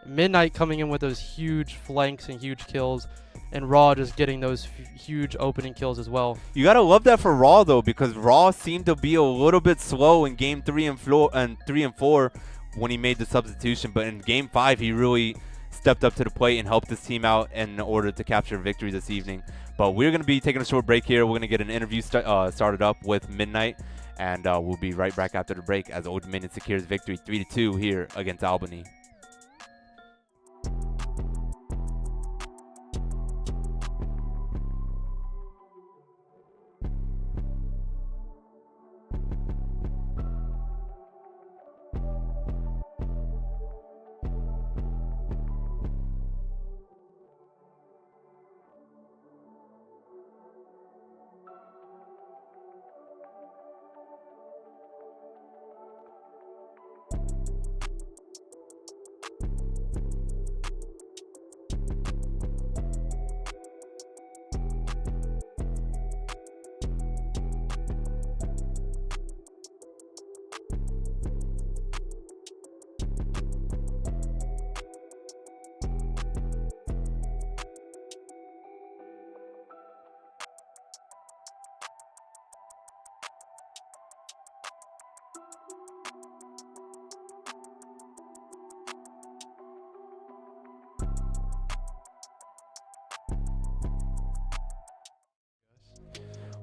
Midnight coming in with those huge flanks and huge kills. And Raw just getting those huge opening kills as well. You got to love that for Raw, though, because Raw seemed to be a little bit slow in Game 3 and 4 when he made the substitution. But in Game 5, he really stepped up to the plate and helped his team out in order to capture victory this evening. But we're going to be taking a short break here. We're going to get an interview started up with Midnight. And we'll be right back after the break as Old Dominion secures victory 3-2 here against Albany.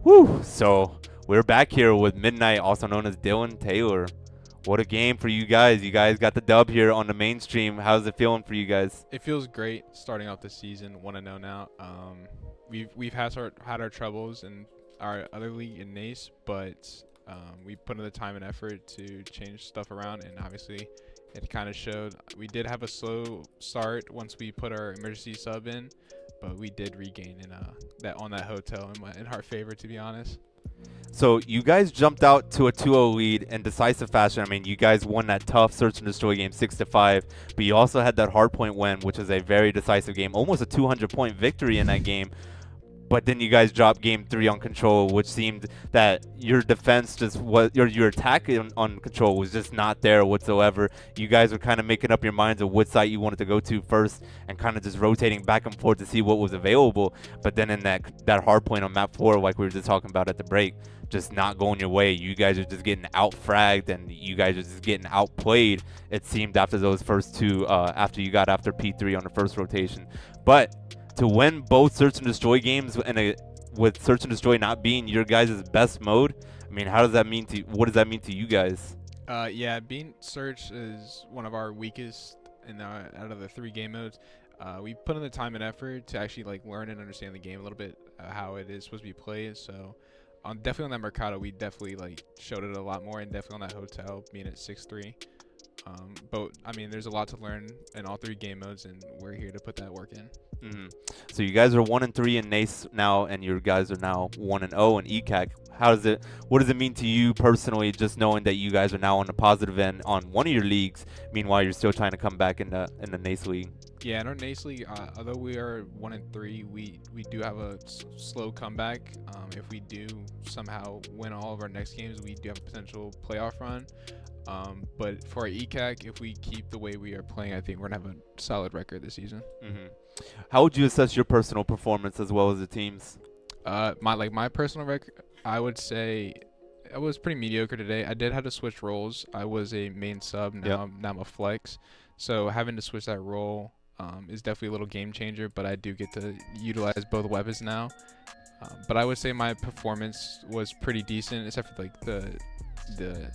Whew. So we're back here with Midnight, also known as Dylan Taylor. What a game for you guys. You guys got the dub here on the mainstream. How's it feeling for you guys? It feels great starting off the season 1-0 now. We've had our troubles in our other league in NACE, but we put in the time and effort to change stuff around, and obviously it kind of showed. We did have a slow start once we put our emergency sub in, but we did regain on that hotel in our favor, to be honest. So you guys jumped out to a 2-0 lead in decisive fashion. I mean, you guys won that tough search and destroy game 6-5, but you also had that hardpoint win, which was a very decisive game, almost a 200-point victory in that game. But then you guys dropped game 3 on control, which seemed that your defense just was, your attack on control was just not there whatsoever. You guys were kind of making up your minds of what site you wanted to go to first and kind of just rotating back and forth to see what was available. But then in that hard point on map 4, like we were just talking about at the break, just not going your way. You guys are just getting out-fragged and you guys are just getting outplayed, it seemed, after those first two, after you got after P3 on the first rotation. But to win both search and destroy games with search and destroy not being your guys' best mode, I mean, what does that mean to you guys? Yeah, being search is one of our weakest out of the 3 game modes. We put in the time and effort to actually learn and understand the game a little bit, how it is supposed to be played. So definitely on that Mercado, we definitely showed it a lot more, and definitely on that hotel being at 6-3. But I mean, there's a lot to learn in all 3 game modes, and we're here to put that work in. So you guys are 1-3 in NACE now, and your guys are now 1-0 in ECAC. What does it mean to you personally, just knowing that you guys are now on the positive end on one of your leagues? Meanwhile, you're still trying to come back in the NACE league. Yeah, in our NACE league, although we are 1-3, we do have a slow comeback. If we do somehow win all of our next games, we do have a potential playoff run. But for our ECAC, if we keep the way we are playing, I think we're gonna have a solid record this season. How would you assess your personal performance as well as the team's? My personal record, I would say I was pretty mediocre today. I did have to switch roles. I was a main sub, now I'm a flex. So having to switch that role is definitely a little game changer, but I do get to utilize both weapons now. But I would say my performance was pretty decent, except for the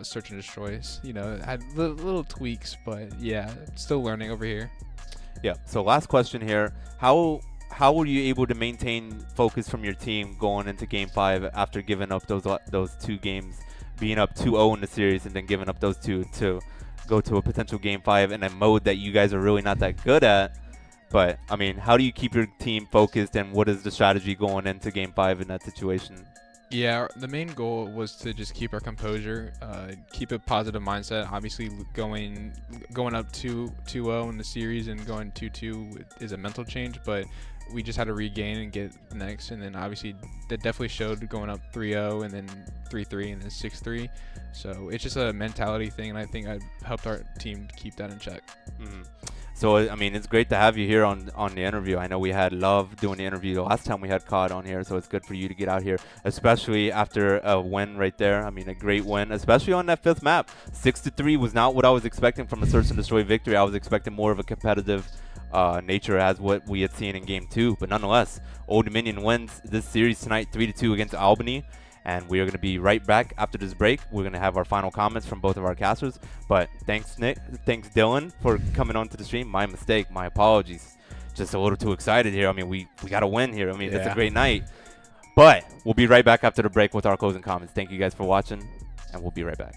search and destroys. Had little tweaks, but yeah, still learning over here. Yeah. So last question here: How were you able to maintain focus from your team going into Game 5 after giving up those 2 games being up 2-0 in the series and then giving up those two to go to a potential Game 5 in a mode that you guys are really not that good at. But, I mean, how do you keep your team focused, and what is the strategy going into Game 5 in that situation? Yeah, the main goal was to just keep our composure, keep a positive mindset. Obviously, going up 2-0 in the series and going 2-2 is a mental change, but we just had to regain and get next. And then obviously that definitely showed going up 3-0 and then 3-3 and then 6-3. So it's just a mentality thing, and I think I helped our team keep that in check. Mm-hmm. So, I mean, it's great to have you here on the interview. I know we had Love doing the interview the last time we had COD on here, so it's good for you to get out here, especially after a win right there. I mean, a great win, especially on that 5th map. 6-3 was not what I was expecting from a Search and Destroy victory. I was expecting more of a competitive nature as what we had seen in Game 2. But nonetheless, Old Dominion wins this series tonight 3-2 against Albany. And we are going to be right back after this break. We're going to have our final comments from both of our casters. But thanks, Nick. Thanks, Dylan, for coming on to the stream. My mistake. My apologies. Just a little too excited here. I mean, we got to win here. I mean, It's a great night. But we'll be right back after the break with our closing comments. Thank you guys for watching, and we'll be right back.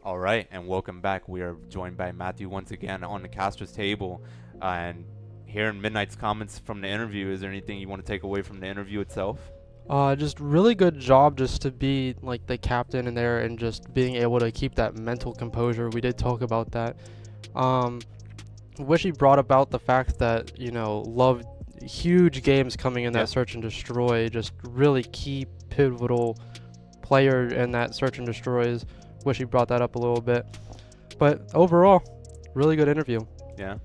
All right, and welcome back. We are joined by Matthew once again on the caster's table. And hearing Midnight's comments from the interview, is there anything you want to take away from the interview itself? Just really good job just to be like the captain in there and just being able to keep that mental composure. We did talk about that. Wish he brought about the fact that, Love, huge games coming in that Search and Destroy, just really key pivotal player in that Search and Destroys. Wish he brought that up a little bit. But overall, really good interview. Yeah.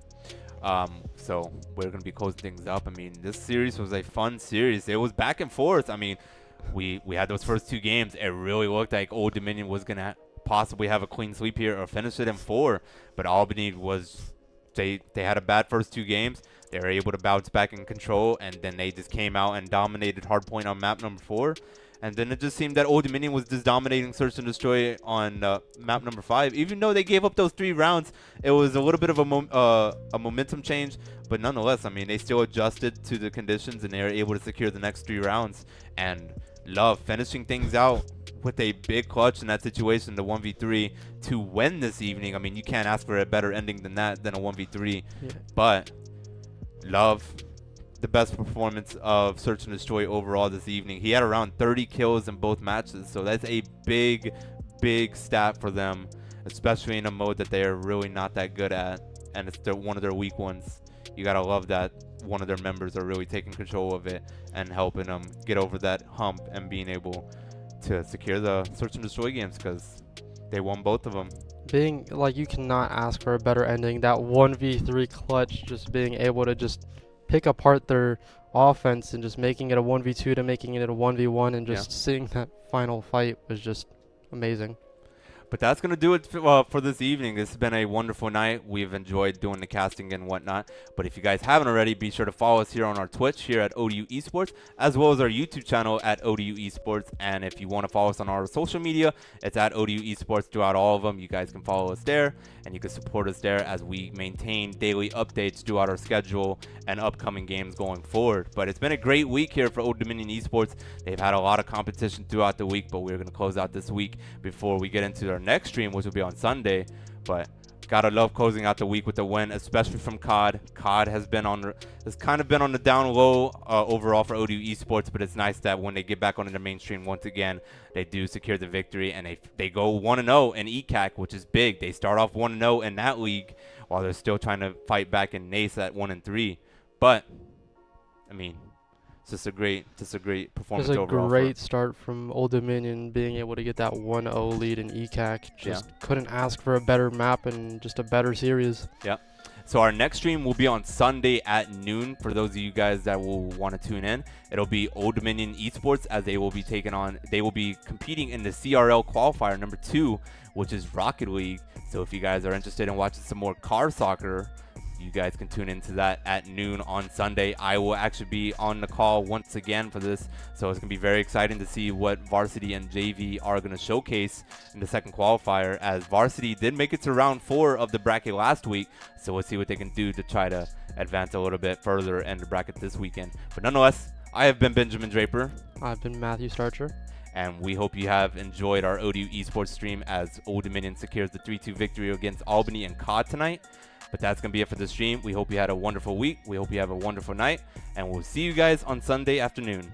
So we're going to be closing things up. I mean, this series was a fun series. It was back and forth. I mean, we had those first 2 games. It really looked like Old Dominion was going to possibly have a clean sweep here or finish it in 4. But Albany was, they had a bad first 2 games. They were able to bounce back in control, and then they just came out and dominated Hardpoint on map number 4. And then it just seemed that Old Dominion was just dominating Search and Destroy on map number 5. Even though they gave up those 3 rounds, it was a little bit of a momentum change. But nonetheless, I mean, they still adjusted to the conditions, and they were able to secure the next 3 rounds. And Love finishing things out with a big clutch in that situation, the 1v3, to win this evening. I mean, you can't ask for a better ending than that, than a 1v3. Yeah. But Love, the best performance of Search and Destroy overall this evening. He had around 30 kills in both matches, so that's a big stat for them, especially in a mode that they are really not that good at, and it's one of their weak ones. You gotta love that one of their members are really taking control of it and helping them get over that hump and being able to secure the Search and Destroy games, because they won both of them. Being like, you cannot ask for a better ending. That 1v3 clutch, just being able to just pick apart their offense and just making it a 1v2 to making it a 1v1, and just seeing that final fight was just amazing. But that's going to do it for this evening. This has been a wonderful night. We've enjoyed doing the casting and whatnot. But if you guys haven't already, be sure to follow us here on our Twitch here at ODU Esports, as well as our YouTube channel at ODU Esports. And if you want to follow us on our social media, it's at ODU Esports throughout all of them. You guys can follow us there, and you can support us there as we maintain daily updates throughout our schedule and upcoming games going forward. But it's been a great week here for Old Dominion Esports. They've had a lot of competition throughout the week, but we're going to close out this week before we get into our next stream, which will be on Sunday. But Gotta love closing out the week with a win, especially from COD. COD has kind of been on the down low overall for ODU Esports, but it's nice that when they get back onto the mainstream once again, they do secure the victory, and they go 1-0 in ECAC, which is big. They start off 1-0 in that league while they're still trying to fight back in NACE at 1-3. But I mean, it's just a great performance It was a overall. great start from Old Dominion, being able to get that 1-0 lead in ECAC. Just couldn't ask for a better map and just a better series. Yeah. So our next stream will be on Sunday at noon for those of you guys that will want to tune in. It'll be Old Dominion Esports as they will be competing in the CRL qualifier number 2, which is Rocket League. So if you guys are interested in watching some more car soccer, you guys can tune into that at noon on Sunday. I will actually be on the call once again for this, so it's going to be very exciting to see what Varsity and JV are going to showcase in the second qualifier, as Varsity did make it to round 4 of the bracket last week, so we'll see what they can do to try to advance a little bit further in the bracket this weekend. But nonetheless, I have been Benjamin Draper. I've been Matthew Starcher. And we hope you have enjoyed our ODU Esports stream as Old Dominion secures the 3-2 victory against Albany and COD tonight. But that's going to be it for the stream. We hope you had a wonderful week. We hope you have a wonderful night. And we'll see you guys on Sunday afternoon.